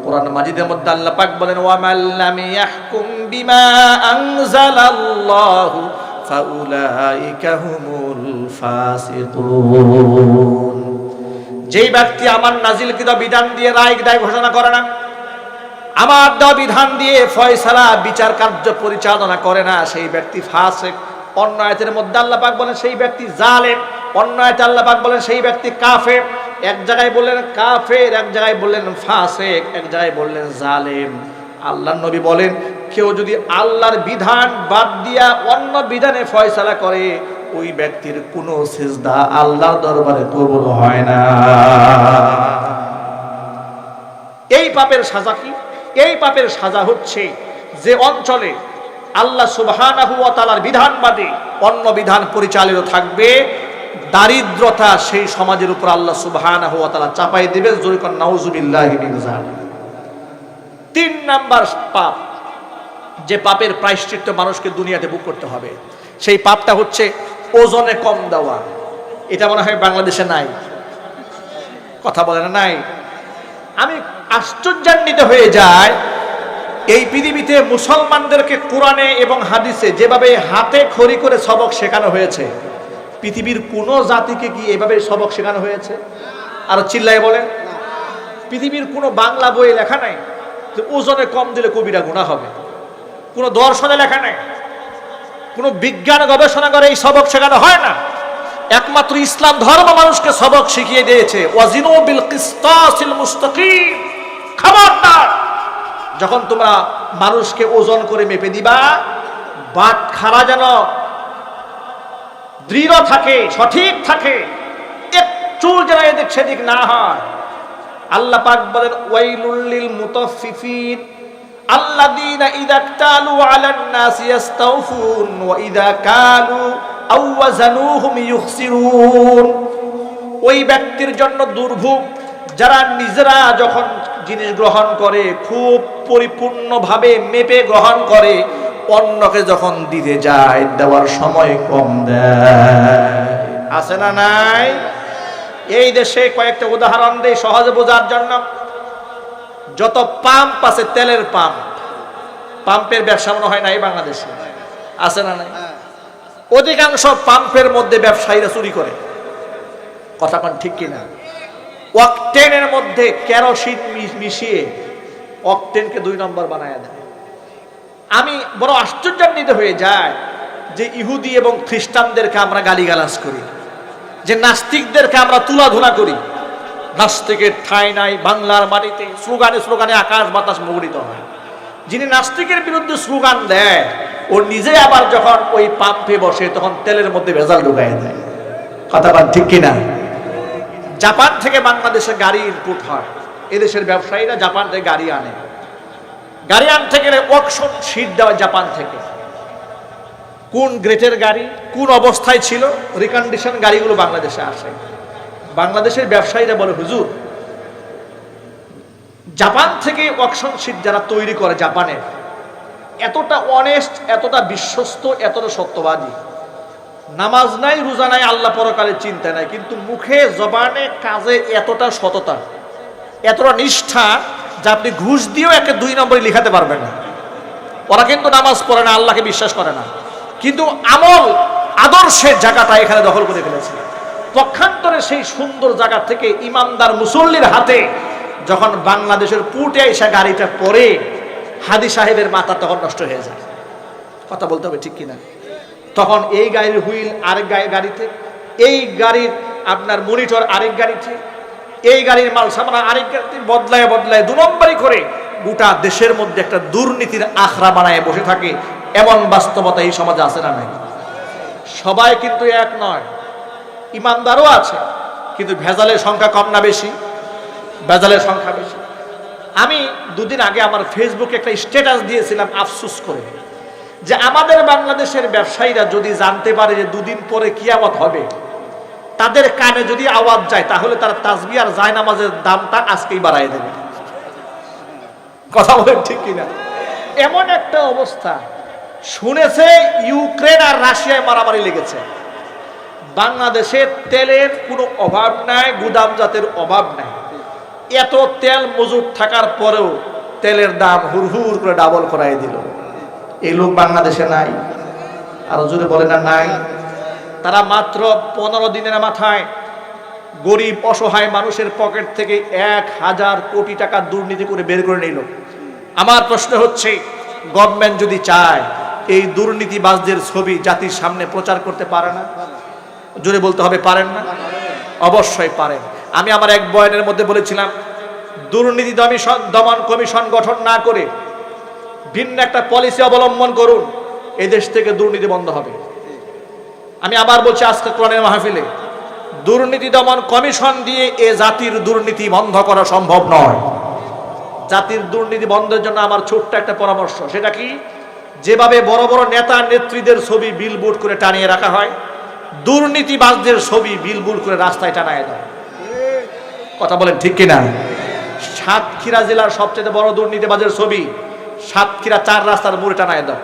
কোরআন মাজিদের মধ্যে আল্লাহ পাক বলেন, ওয়া মাল্লাম ইয়াহকুম বিমা আনজালাল্লাহু ফাউলাইকা হুমুল ফাসিকুন। যেই ব্যক্তি আমার নাজিলকৃত বিধান দিয়ে রায় ঘোষণা করে না, আমার দেওয়া বিধান দিয়ে ফয়সালা বিচার কার্য পরিচালনা করে না, সেই ব্যক্তি ফাসিক। অন্য আয়াতের মধ্যে আল্লাহ পাক বলেন সেই ব্যক্তি জালেম, অন্য আয়াতে আল্লাহ পাক বলেন সেই ব্যক্তি কাফের। এক জায়গায় বললেন কাফের, এক জায়গায় বললেন ফাসিক, এক জায়গায় বললেন জালেম। আল্লাহর নবী বলেন কেউ যদি আল্লাহর বিধান বাদ দিয়া অন্য বিধানে ফয়সালা করে, ওই ব্যক্তির কোনো সিজদা আল্লাহর দরবারে কবুল হয় না। এই পাপের সাজা কি? এই পাপের সাজা হচ্ছে যে অঞ্চলে আল্লাহ সুবহানাহু ওয়া তাআলার বিধান বাদে অন্য বিধান পরিচালিত থাকবে, দারিদ্রতা সেই সমাজের উপর আল্লাহ সুবহানাহু ওয়া তাআলা চাপাই দিবেন। জোরে কোন নাউজুবিল্লাহি মিন যালিক। 3 নাম্বার পাপ, যে পাপের প্রায়শ্চিত্ত মানুষকে দুনিয়াতে ভোগ করতে হবে, সেই পাপটা হচ্ছে ওজনে কম দেওয়া। এটা মনে হয় বাংলাদেশে নাই, কথা বলে না নাই। আমি আশ্চর্যান্বিত হয়ে যায়, এই পৃথিবীতে মুসলমানদেরকে কোরআনে এবং হাদিসে যেভাবে হাতে খড়ি করে সবক শেখানো হয়েছে, পৃথিবীর কোন জাতিকে কি এভাবে সবক শেখানো হয়েছে? আর চিল্লায় বলেন, পৃথিবীর কোনো বাংলা বইয়ে লেখা নাই যে ওজনে কম দিলে কবিরা গুনাহ হবে, কোনো দর্শনে লেখা নাই, কোনো বিজ্ঞান গবেষণা করে এই সবক শেখানো হয় না। একমাত্র ইসলাম ধর্ম মানুষকে সবক শিখিয়ে দিয়েছে, ওয়াজিনু বিল কিসতাসিল মুস্তাকিম। খবরদার, যখন তোমরা মানুষকে ওজন করে মেপে দিবা, বাট খাড়া যেন দৃঢ় থাকে, সঠিক থাকে, এক চুল যেন এদিক সেদিক না হয়। আল্লাহ পাক বলেন, ওয়াইলুল লিল মুতাফফিফিন আল্লাযীনা ইযা ইকতালু আলান নাসি ইস্তাওফুন ওয়া ইযা কালু আও ওয়াজানুহুম ইউখসিরুন। ওই ব্যক্তির জন্য দুর্ভোগ যারা নিজেরা যখন জিনিস গ্রহণ করে খুব পরিপূর্ণভাবে মেপে গ্রহণ করে, অন্যকে যখন দিতে যায় দেওয়ার সময় কম দেয়। আছে না নাই? এই দেশে কয়েকটা উদাহরণ দেই সহজে বোঝার জন্য। যত পাম্প আছে, তেলের পাম্প, পাম্পের ব্যবসা মনে হয় নাই বাংলাদেশে, আছে না নাই? অধিকাংশ পাম্পের মধ্যে ব্যবসায়ীরা চুরি করে, কথা কোন ঠিক কিনা? অকটেনের মধ্যে কেরোসিন মিশিয়ে অকটেনকে 2 নম্বর বানায় দেয়। আমি বড় আশ্চর্যান্বিত হয়ে যায় যে ইহুদি এবং খ্রিস্টানদেরকে আমরা গালিগালাজ করি, যে নাস্তিকদেরকে আমরা তুলাধুলা করি। নাস্তিকের ঠাঁই নাই বাংলার মাটিতে, স্লোগানে স্লোগানে আকাশ বাতাস মুখরিত হয়। যিনি নাস্তিকের বিরুদ্ধে স্লোগান দেয়, ও নিজে আবার যখন ওই পাম্পে বসে তখন তেলের মধ্যে ভেজাল ঢুকায় দেয়, কথা বল ঠিক কিনা? জাপান থেকে বাংলাদেশে গাড়ি ইনপুট হয়, এদেশের ব্যবসায়ীরা জাপান থেকে গাড়ি আনে। গাড়ি আনতে গেলে অকশন শীট দেওয়া জাপান থেকে, কোন গ্রেটের গাড়ি কোন অবস্থায় ছিল, রিকন্ডিশন গাড়িগুলো বাংলাদেশে আসে। বাংলাদেশের ব্যবসায়ীরা বলে, হুজুর জাপান থেকে অকশন শীট যারা তৈরি করে জাপানের, এতটা অনেস্ট, এতটা বিশ্বস্ত, এতটা সত্যবাদী, নামাজ নাই রোজা নাই আল্লাহ পরকালের চিন্তা নাই, কিন্তু মুখে জবানে কাজে এতটা সততা, এতটা নিষ্ঠা যা আপনি ঘুষ দিয়েও একে 2 নম্বরে লিখাতে পারবেন না। ওরা কিন্তু নামাজ পড়ে না, আল্লাহকে বিশ্বাস করে না, কিন্তু আমল আদর্শের জায়গাটা এখানে দখল করে ফেলেছে। পক্ষান্তরে সেই সুন্দর জায়গা থেকে ইমানদার মুসল্লির হাতে যখন বাংলাদেশের পুটে এসে গাড়িটা পড়ে, হাদি সাহেবের মাথা তখন নষ্ট হয়ে যায়, কথা বলতে হবে ঠিক কিনা? তখন এই গাড়ির হুইল আরেক গাড়িতে, এই গাড়ির আপনার মনিটর আরেক গাড়িতে, এই গাড়ির মাল সামানা আরেক গাড়িতে, বদলায় বদলায় 2 নম্বরই করে গোটা দেশের মধ্যে একটা দুর্নীতির আখড়া বানায় বসে থাকে। এমন বাস্তবতা এই সমাজে আছে না নাই? সবাই কিন্তু এক নয়, ইমানদারও আছে, কিন্তু ভেজালের সংখ্যা কম না বেশি? ভেজালের সংখ্যা বেশি। আমি 2 দিন আগে আমার ফেসবুকে একটা স্ট্যাটাস দিয়েছিলাম আফসোস করে, যে আমাদের বাংলাদেশের ব্যবসায়ীরা যদি জানতে পারে যে দুদিন পরে কিয়ামত হবে, তাদের কানে যদি আওয়াজ যায়, তাহলে তারা তাসবিহ আর জায়নামাজের দামটা আজকেই বাড়ায় দেবে। কথা বলেন ঠিক কিনা? এমন একটা অবস্থা। শুনেছে ইউক্রেন আর রাশিয়ায় মারামারি লেগেছে, বাংলাদেশে তেলের কোনো অভাব নাই, গুদামজাতের অভাব নাই। এত তেল মজুদ থাকার পরেও তেলের দাম হুড়হুড় করে ডাবল করাই দিল। এই লোক বাংলাদেশে নাই, আরো জোরে বলে না নাই। তারা মাত্র 15 দিনের মাথায় গরিব অসহায় মানুষের পকেট থেকে 1000 কোটি টাকা দুর্নীতি করে বের করে নিল। আমার প্রশ্ন হচ্ছে, গভর্নমেন্ট যদি চায় এই দুর্নীতিবাজদের ছবি জাতির সামনে প্রচার করতে পারে না? জোরে বলতে হবে, পারেন না? অবশ্যই পারেন। আমি আমার এক বয়ানের মধ্যে বলেছিলাম, দুর্নীতি দমন কমিশন গঠন না করে ভিন্ন একটা পলিসি অবলম্বন করুন, এই দেশ থেকে দুর্নীতি বন্ধ হবে। আমি আবার বলছি আজকে কোরআনের মাহফিলে, দুর্নীতি দমন কমিশন দিয়ে এ জাতির দুর্নীতি বন্ধ করা সম্ভব নয়। জাতির দুর্নীতি বন্ধের জন্য আমার ছোট্ট একটা পরামর্শ, সেটা কি? যেভাবে বড় বড় নেতা নেত্রীদের ছবি বিলবোর্ড করে টানিয়ে রাখা হয়, দুর্নীতিবাজদের ছবি বিলবোর্ড করে রাস্তায় টানায় দেয়। কথা বলেন ঠিক কিনা? সাতক্ষীরা জেলার সবচেয়ে বড় দুর্নীতিবাজের ছবি সাতক্ষীরা 4 রাস্তার মোড়ে টানায় দাও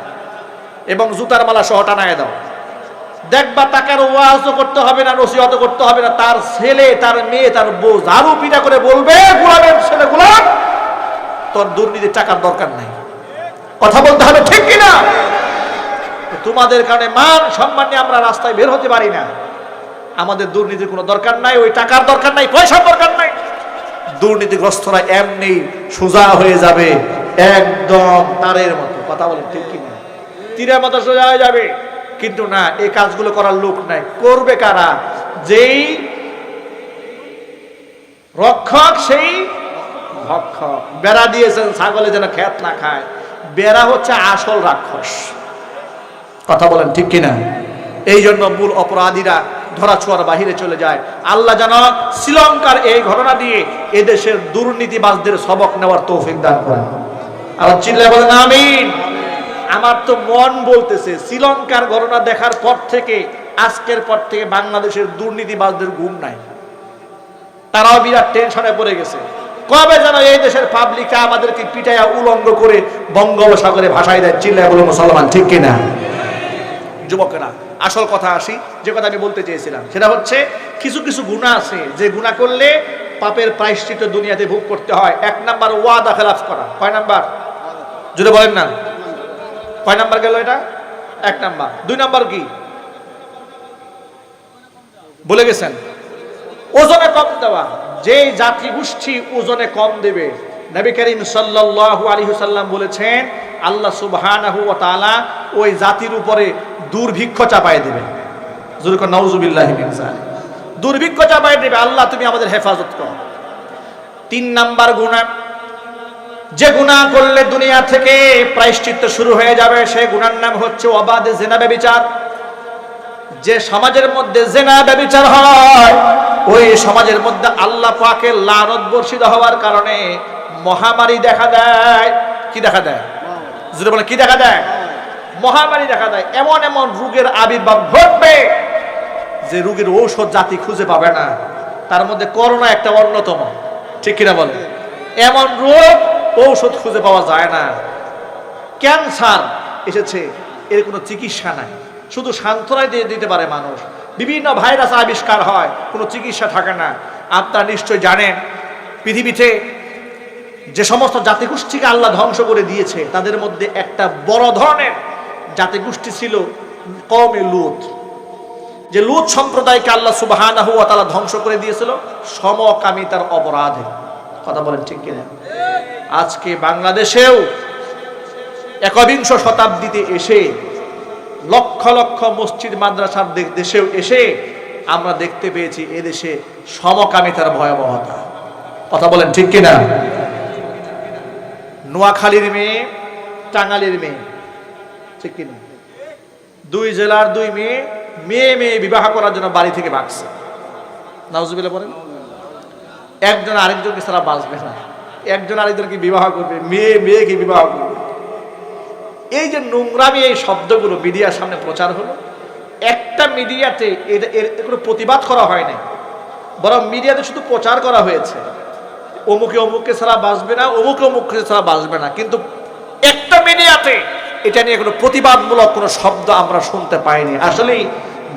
এবং জুতার মালা সহ টানায় দাও। দেখবা তাকে আর ওয়াজও করতে হবে না, নসিহত করতে হবে না, তার ছেলে, তার মেয়ে, তার বউ ঝাড়ু পিটা করে বলবে, গোলামের ছেলে গোলাম, তোর দুর্নীতির টাকার দরকার নাই। কথা বলতে হবে ঠিক কিনা? তোমাদের কারণে মান সম্মান নিয়ে আমরা রাস্তায় বের হতে পারি না। আমাদের দুর্নীতির কোনো দরকার নাই, ওই টাকার দরকার নাই, পয়সার দরকার নাই। দুর্নীতিগ্রস্তরা এমনি সোজা হয়ে যাবে, একদম তারের মতো। কথা বলেন ঠিক কিনা? তীরের মতো সোজা হয়ে যাবে। কিন্তু না, এই কাজগুলো করার লোক নাই। করবে কারা? যেই রক্ষক সেই ভক্ষক। বেড়া দিয়েছেন ছাগলে যেন খেত না খায়, বেড়া হচ্ছে আসল রাক্ষস। কথা বলেন ঠিক কিনা? এই জন্য মূল অপরাধীরা ধরাছোঁয়ার বাহিরে চলে যায়। আল্লাহ যেন শ্রীলঙ্কার এই ঘটনা দিয়ে এদেশের দুর্নীতিবাজদের সবক নেওয়ার তৌফিক দান করেন। আর চিল্লায় বলেন আমিন। আমার তো মন বলতেছে, শ্রীলঙ্কার ঘটনা দেখার পর থেকে, আজকের পর থেকে বাংলাদেশের দুর্নীতিবাজদের ঘুম নাই। তারাও বিরাট টেনশনে পড়ে গেছে, কবে যেন এই দেশের পাবলিকরা আমাদেরকে পিটাইয়া উলঙ্গ করে বঙ্গোপসাগরে ভাসাই দেয়। চিল্লায় বলে মুসলমান ঠিক কিনা? যুবকেরা, আসল কথা আসি, যে কথা আমি বলতে চেয়েছিলাম সেটা হচ্ছে, কিছু কিছু গুনাহ আছে যে গুনাহ করলে পাপের প্রায়শ্চিত্ত দুনিয়াতে ভোগ করতে হয়। 1 নাম্বার ওয়াদা খেলাফ করা। কয় নাম্বার? যদি বলেন না, কয় নাম্বার গেল এটা? 1 নাম্বার। 2 নাম্বার কি বলে গেছেন? ওজনে কম দেওয়া। যেই জাতি গোষ্ঠী ওজনে কম দেবে, নবী করিম সাল্লাল্লাহু আলাইহি ওয়াসাল্লাম বলেছেন, আল্লাহ সুবহানাহু ওয়া তাআলা ওই জাতির উপরে দুর্ভিক্ষ চাপায় দেবে। জোরে কোন নাউজুবিল্লাহি মিন যালিক। দুর্ভিক্ষ চাপায় দেবে। আল্লাহ তুমি আমাদের হেফাজত করো। 3 নাম্বার গুনাহ, যে গুনাহ করলে দুনিয়া থেকে প্রায়শ্চিত্ত শুরু হয়ে যাবে, সেই গুনার নাম হচ্ছে অবাধ জিনা ব্যভিচার। যে সমাজের মধ্যে জিনা ব্যভিচার হয়, ওই সমাজের মধ্যে আল্লাহ পাকের লানত বর্ষিত হওয়ার কারণে মহামারী দেখা দেয়। কি দেখা দেয়? যদি বলে কি দেখা দেয়? মহামারী দেখা দেয়। এমন এমন রোগের আবির্ভাব ঘটবে যে রোগের ঔষধ জাতি খুঁজে পাবে না। তার মধ্যে করোনা একটা অন্যতম। ঠিক কিনা বলে? এমন রোগ ঔষধ খুঁজে পাওয়া যায় না। ক্যান্সার এসেছে, এর কোনো চিকিৎসা নাই, শুধু সান্ত্বনাই দিয়ে দিতে পারে মানুষ। বিভিন্ন ভাইরাস আবিষ্কার হয়, কোনো চিকিৎসা থাকে না। আপনারা নিশ্চয় জানেন, পৃথিবীতে যে সমস্ত জাতিগোষ্ঠীকে আল্লাহ ধ্বংস করে দিয়েছে, তাদের মধ্যে একটা বড় ধরনের জাতিগোষ্ঠী ছিল কওমে লূত। যে লূত সম্প্রদায়কে আল্লাহ সুবহানাহু ওয়া তাআলা ধ্বংস করে দিয়েছিল সমকামিতার অপরাধে। কথা বলেন ঠিক কিনা? আজকে বাংলাদেশেও 21 শতাব্দীতে এসে, লক্ষ লক্ষ মসজিদ মাদ্রাসার দেশেও এসে আমরা দেখতে পেয়েছি এদেশে সমকামিতার ভয়াবহতা। কথা বলেন ঠিক কিনা? নোয়াখালীর মেয়ে, টাঙ্গাইলের মেয়ে, ঠিক কিনা? 2 জেলার 2 মেয়ে মেয়ে বিবাহ করার জন্য বাড়ি থেকে ভাগছে। নাউজুবিল্লাহ বলেন। একজন আরেকজনকে ছাড়া বাঁচবে না, একজন আরেকজনকে বিবাহ করবে, মেয়েকে বিবাহ করবে। এই যে নোংরামি, এই শব্দগুলো মিডিয়ার সামনে প্রচার হলো, একটা মিডিয়াতে এর কোনো প্রতিবাদ করা হয় নাই, বরং মিডিয়াতে শুধু প্রচার করা হয়েছে অমুকে অমুককে ছাড়া বাঁচবে না, অমুকে অমুককে ছাড়া বাঁচবে না, কিন্তু একটা মিডিয়াতে এটা নিয়ে কোনো প্রতিবাদমূলক কোনো শব্দ আমরা শুনতে পাইনি। আসলেই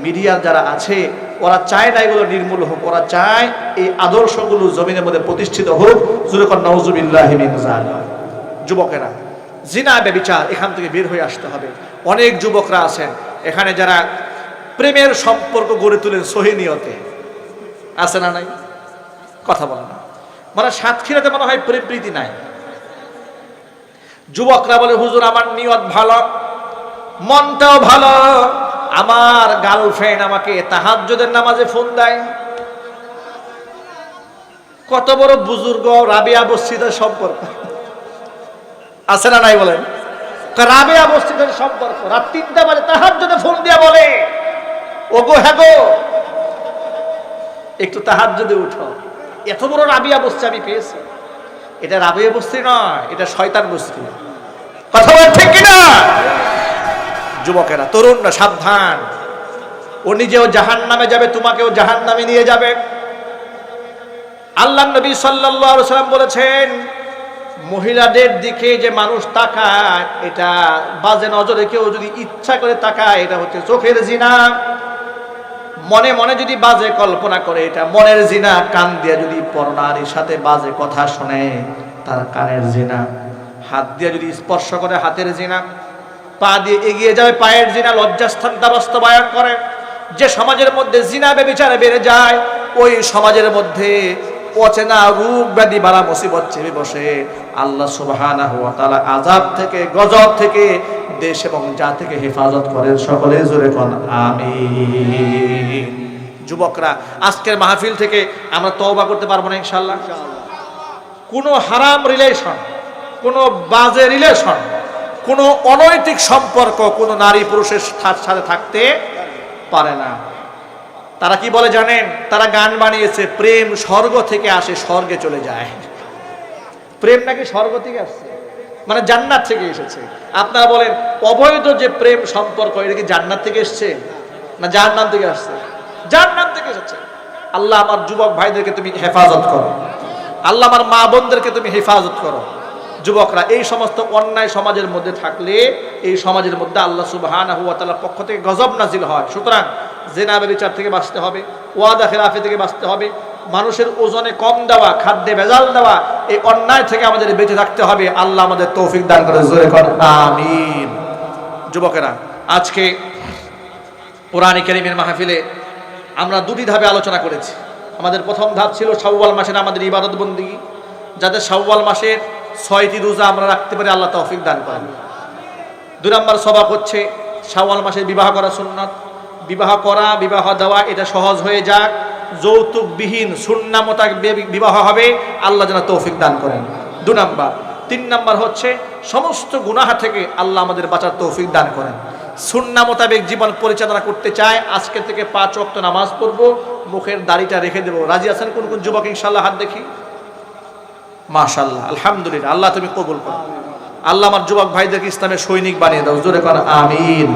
মিডিয়ার যারা আছে ওরা চায় না এগুলো নির্মূল হোক, ওরা চায় এই আদর্শগুলো জমিনের মধ্যে প্রতিষ্ঠিত হোক। যুবকেরা নাউজুবিল্লাহি মিন যালিক। যুবকেরা, জিনা ব্যভিচার এখান থেকে বের হয়ে আসতে হবে। অনেক যুবকরা আছেন এখানে যারা প্রেমের সম্পর্ক গড়ে তোলেন সহি নিয়তে, আছে না নাই? কথা বলে না, মানে সাতক্ষীরাতে মনে হয় প্রেম প্রীতি নাই। যুবকরা বলে হুজুর আমার নিয়ত ভালো, মনটাও ভালো, আমার গার্লফ্রেন্ড আমাকে তাহাজ্জুদের নামাজে ফোন দেয়। কত বড় বুজুর্গ, রাবিয়া বস্তিদের সম্পর্ক, আছে না নাই বলেন? রাবিয়া বস্তিদের সম্পর্ক, রাত 3টা বাজে তাহাজ্জুদে ফোন দিয়া বলে ওগো হ্যাঁ গো একটু তাহাজ্জুদে উঠো। এত বড় রাবিয়া বস্তি আমি পেয়েছি। এটা রাবিয়া বস্তি নয়, এটা শয়তান বস্তি। কথা বল ঠিক কিনা? যুবকেরা, তরুণরা সাবধান, ও নিজেও জাহান্নামে যাবে, তোমাকেও জাহান্নামে নিয়ে যাবে। আল্লাহর নবী সাল্লাল্লাহু আলাইহি ওয়াসাল্লাম বলেছেন, মহিলাদের দিকে যে মানুষ তাকায় এটা বাজে নজরে কেউ যদি ইচ্ছা করে তাকায় এটা হচ্ছে চোখের জিনা। মনে মনে যদি বাজে কল্পনা করে এটা মনের জিনা। কান দিয়ে যদি পরনারীর সাথে বাজে কথা শুনে তার কানের জিনা। হাত দিয়ে যদি স্পর্শ করে হাতের জিনা। পা দিয়ে এগিয়ে যাবে পায়ের জিনা। লজ্জাস্থানটা বাস্তবায়ন করে। যে সমাজের মধ্যে জিনা ব্যভিচার বেড়ে যায় ওই সমাজের মধ্যে অচেনা রোগ ব্যাধি বালা মুসিবত চেপে বসে। আল্লাহ সুবহানাহু ওয়া তাআলা আযাব থেকে, গজব থেকে দেশ এবং জাতিকে হেফাজত করেন। সকলে জোরে কোন আমিন। যুবকরা, আজকের মাহফিল থেকে আমরা তওবা করতে পারবো না ইনশাআল্লাহ। কোনো হারাম রিলেশন, কোনো বাজে রিলেশন, কোনো অনৈতিক সম্পর্ক কোনো নারী পুরুষের সাথে থাকতে পারে না। তারা কি বলে জানেন? তারা গান বানিয়েছে, প্রেম স্বর্গ থেকে আসে স্বর্গে চলে যায়। প্রেম নাকি স্বর্গ থেকে আসছে, মানে জান্নাত থেকে এসেছে। আপনারা বলেন অবৈধ যে প্রেম সম্পর্ক এটা কি জান্নাত থেকে এসছে না জাহান্নাম থেকে আসছে? জাহান্নাম থেকে এসেছে। আল্লাহ আমার যুবক ভাইদেরকে তুমি হেফাজত করো, আল্লাহ আমার মা বোনদেরকে তুমি হেফাজত করো। যুবকরা, এই সমস্ত অন্যায় সমাজের মধ্যে থাকলে এই সমাজের মধ্যে আল্লাহ সুবহানাহু ওয়া তাআলার পক্ষ থেকে গজব নাজিল হয়। সুতরাং জিনা ব্যভিচার থেকে বাঁচতে হবে, ওয়াদা খেলাফি থেকে বাঁচতে হবে, মানুষের ওজনে কম দেওয়া, খাদ্যে ভেজাল দেওয়া, এই অন্যায় থেকে আমাদের বেঁচে থাকতে হবে। আল্লাহ আমাদের তৌফিক দান করে, জোরে কর আমিন। যুবকেরা, আজকে কোরআন কারীমের মাহফিলে আমরা দুটি ধাপে আলোচনা করেছি। আমাদের প্রথম ধাপ ছিল শাওয়াল মাসের আমাদের ইবাদত বন্দেগী, যাতে শাওয়াল মাসের 6টি রোজা আমরা রাখতে পারি, আল্লাহ তৌফিক দান করেন। 2 নম্বর সবাব হচ্ছে শাওয়াল মাসে বিবাহ করা সুন্নাত। বিবাহ করা, বিবাহ দেওয়া এটা সহজ হয়ে যাক, যৌতুকবিহীন সুন্নাহ মোতাবেক বিবাহ হবে, আল্লাহ যেন তৌফিক দান করেন। 2 নম্বর। 3 নম্বর হচ্ছে সমস্ত গুনাহ থেকে আল্লাহ আমাদের বাঁচার তৌফিক দান করেন। সুন্নাহ মোতাবেক জীবন পরিচালনা করতে চায়, আজকে থেকে 5 ওয়াক্ত নামাজ পড়বো, মুখের দাড়িটা রেখে দেবো। রাজি আছেন কোন কোন যুবক? ইনশাআল্লাহ হাত দেখি। মাশাআল্লাহ, আলহামদুলিল্লাহ। আল্লাহ তুমি কবুল করো। আল্লাহ আমার যুবক ভাইদেরকে ইসলামের সৈনিক বানিয়ে দাও, জোরে কর আমিন।